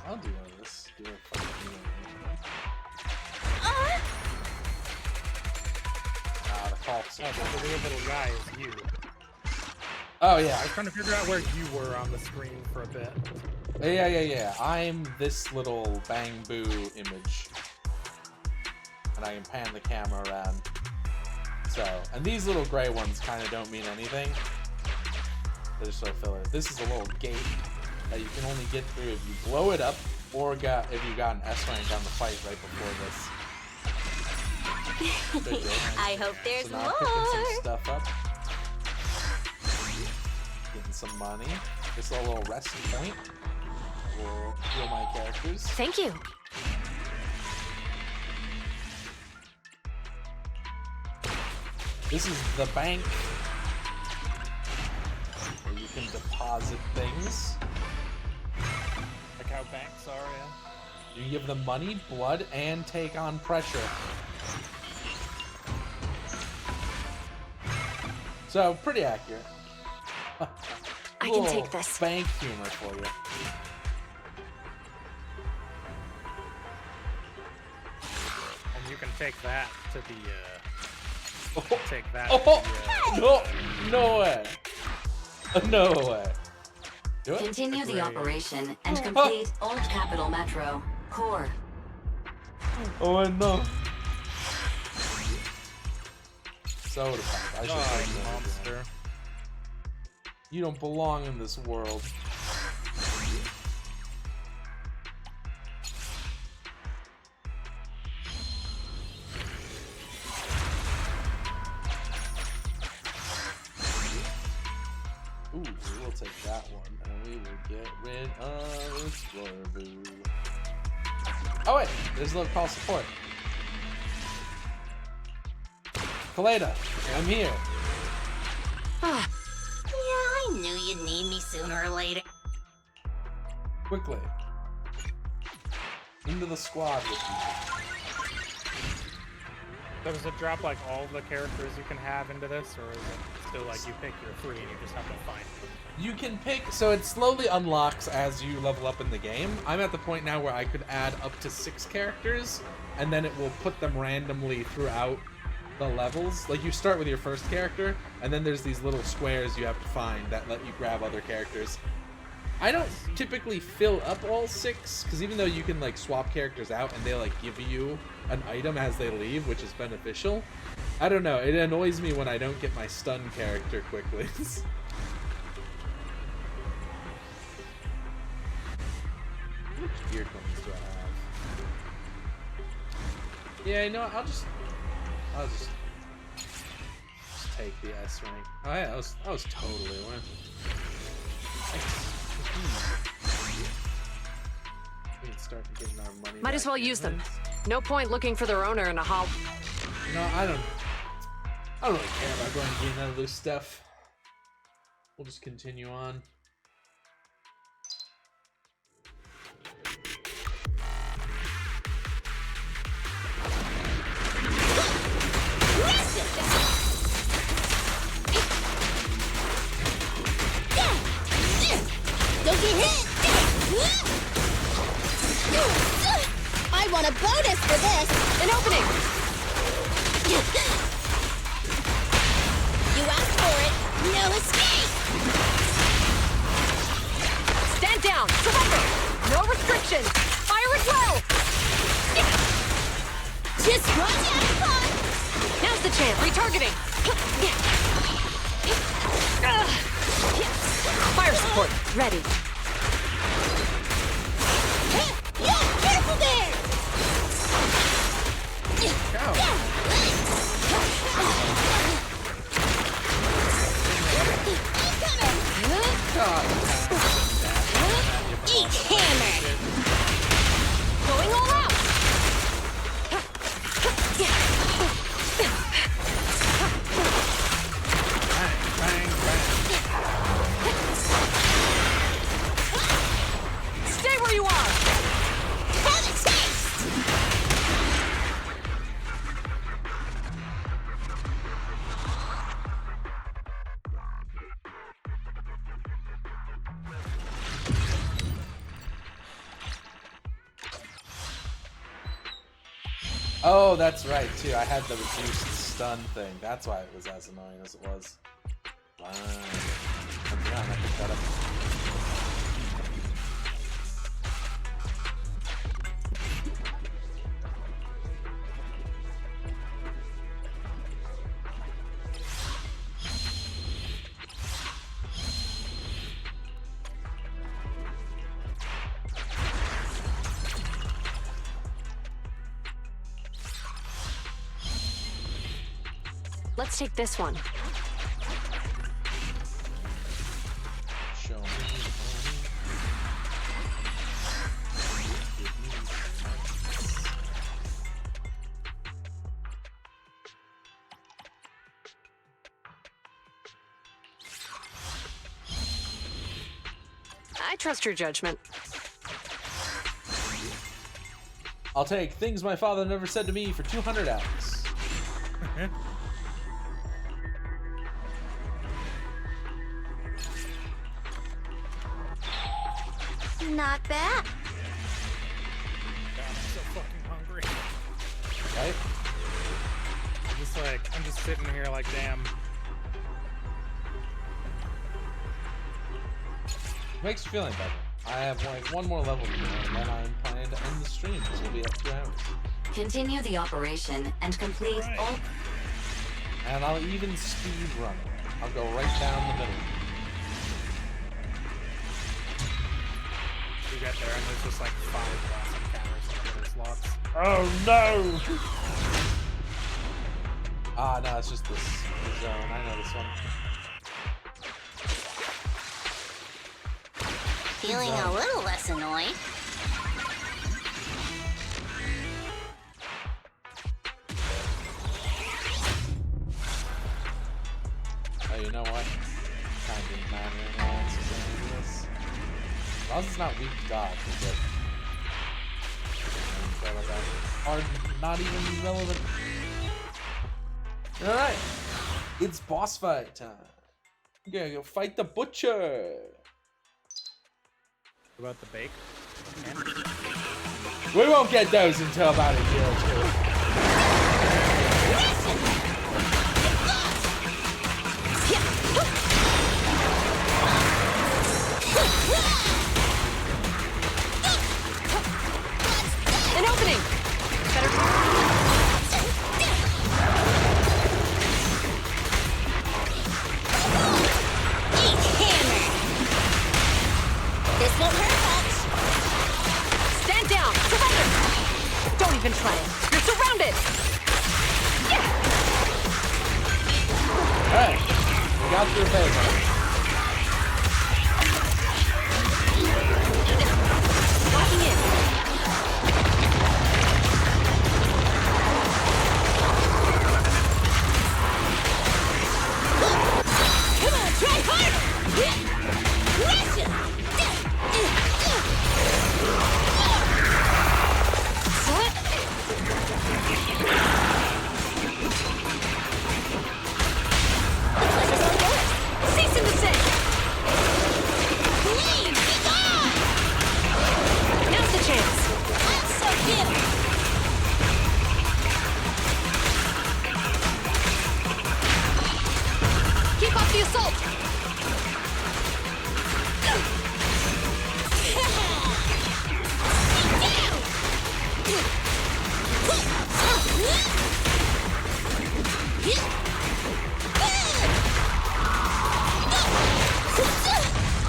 I'll do all this. Do a fucking the call. oh, the weird little guy is you. Oh yeah. I was trying to figure out where you were on the screen for a bit. Yeah. I'm this little bang boo image. And I can pan the camera around. So, and these little gray ones kind of don't mean anything. They're just so filler. This is a little gate that you can only get through if you blow it up, or if you got an S rank on the fight right before this. I hope there's so now more. I'm picking some stuff up. Getting some money. This is a little rest point. We'll heal my characters. Thank you. This is the bank where you can deposit things. Like how banks are, yeah. You give them money, blood, and take on pressure. So, pretty accurate. I can take this. Bank humor for you. And you can take that to the, take that No way. No way. Do it. Continue the operation and complete Old Capital Metro Core. Oh no. Soda pop. I should take that. monster. You don't belong in this world. Ooh, we'll take that one, and we will get rid of Explorer Boo. Oh wait, there's a little call support. Koleda, I'm here. Yeah, I knew you'd need me sooner or later. Quickly. Into the squad with you. Does it drop like all the characters you can have into this, or is it still like you pick your 3 and you just have to find them? You can pick, so it slowly unlocks as you level up in the game. I'm at the point now where I could add up to 6 characters, and then it will put them randomly throughout the levels. Like, you start with your first character, and then there's these little squares you have to find that let you grab other characters. I don't typically fill up all 6, because even though you can like swap characters out and they like give you an item as they leave, which is beneficial, I don't know, it annoys me when I don't get my stun character quickly. Which gear coins do I have? Yeah, you know what, I'll just take the S rank. Oh yeah, that was totally worth it. Thanks. We can start getting our money. Might as well use them. No point looking for their owner in a hall. No, I don't really care about going and getting none of this stuff. We'll just continue on. Don't get hit! I want a bonus for this! An opening! You asked for it! No escape! Stand down! Surrender! No restrictions! Fire as well! Just watch out! Now's the chance! Retargeting! Fire support! Ready. Careful there! Eat hammer! Going all out! Stay where you are! Have a taste! Oh, that's right, too. I had the reduced stun thing. That's why it was as annoying as it was. Fine. Got it. Let's take this one. Show me. I trust your judgment. I'll take things my father never said to me for 200 Alex. Not bad. God, I'm so fucking hungry. Right? I'm just sitting here like, damn. Makes you feeling better. I have like one more level to do, and then I'm planning to end the stream because we'll be at 2 hours. Continue the operation and complete all. And I'll even speed run it. I'll go right down the middle. You get there and there's just like 5 boss encounters in the slots. Oh no! Ah, no, it's just this zone. I know this one. Feeling a little less annoyed. Oh, you know what? Kind of didn't matter anyway. It's just gonna do this. As long as it's not weak to dodge, we're good. Are not even relevant. Alright. It's boss fight time. I'm gonna go fight the butcher. What about the bake? We won't get those until about a year or two. An opening! Better This won't hurt much. Stand down! Surrender! Don't even try it! You're surrounded! Alright. We got through phase. Locking in. Come on, try harder! Russia! Cease and desist! Please, be gone! Now's the chance! I'm so giddy! Keep up the assault!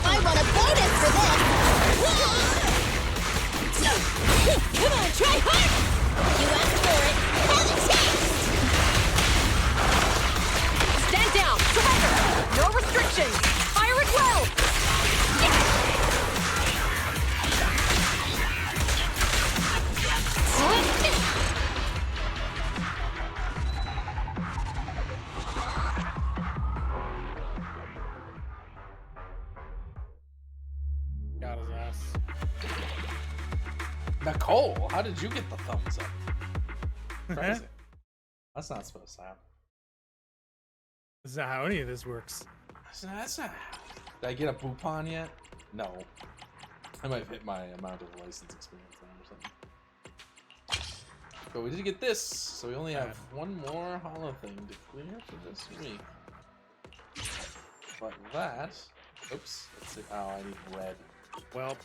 I want a bonus for this! Come on, try hard! You asked for it! Have a taste! Stand down! Surrender! No restrictions! Fire at will! Got his ass. Nicole, how did you get the thumbs up? Crazy. That's not supposed to happen. This is not how any of this works. That's not. Did I get a Boupon yet? No. I might have hit my amount of license experience then or something. But we did get this, so we only have one more hollow thing to clear for this week. But that Oops. Let's see. Oh, I need red. Well,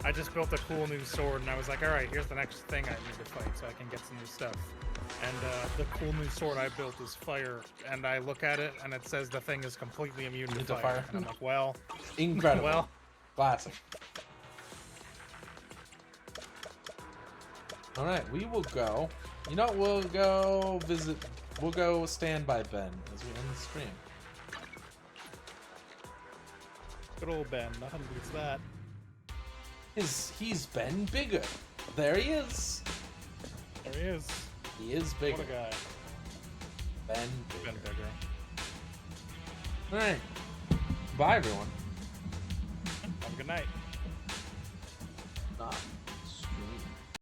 I just built a cool new sword, and I was like, all right, here's the next thing I need to fight so I can get some new stuff. And the cool new sword I built is fire, and I look at it, and it says the thing is completely immune to fire. And I'm like, well... Incredible. Well... Classic. Alright, we will go. You know what, we'll go visit... We'll go stand by Ben as we end the stream. Good old Ben, nothing beats that. He's Ben bigger. There he is. There he is. He is bigger. What a guy. Ben bigger. Ben bigger. Alright. Bye, everyone. Have a good night. Nah.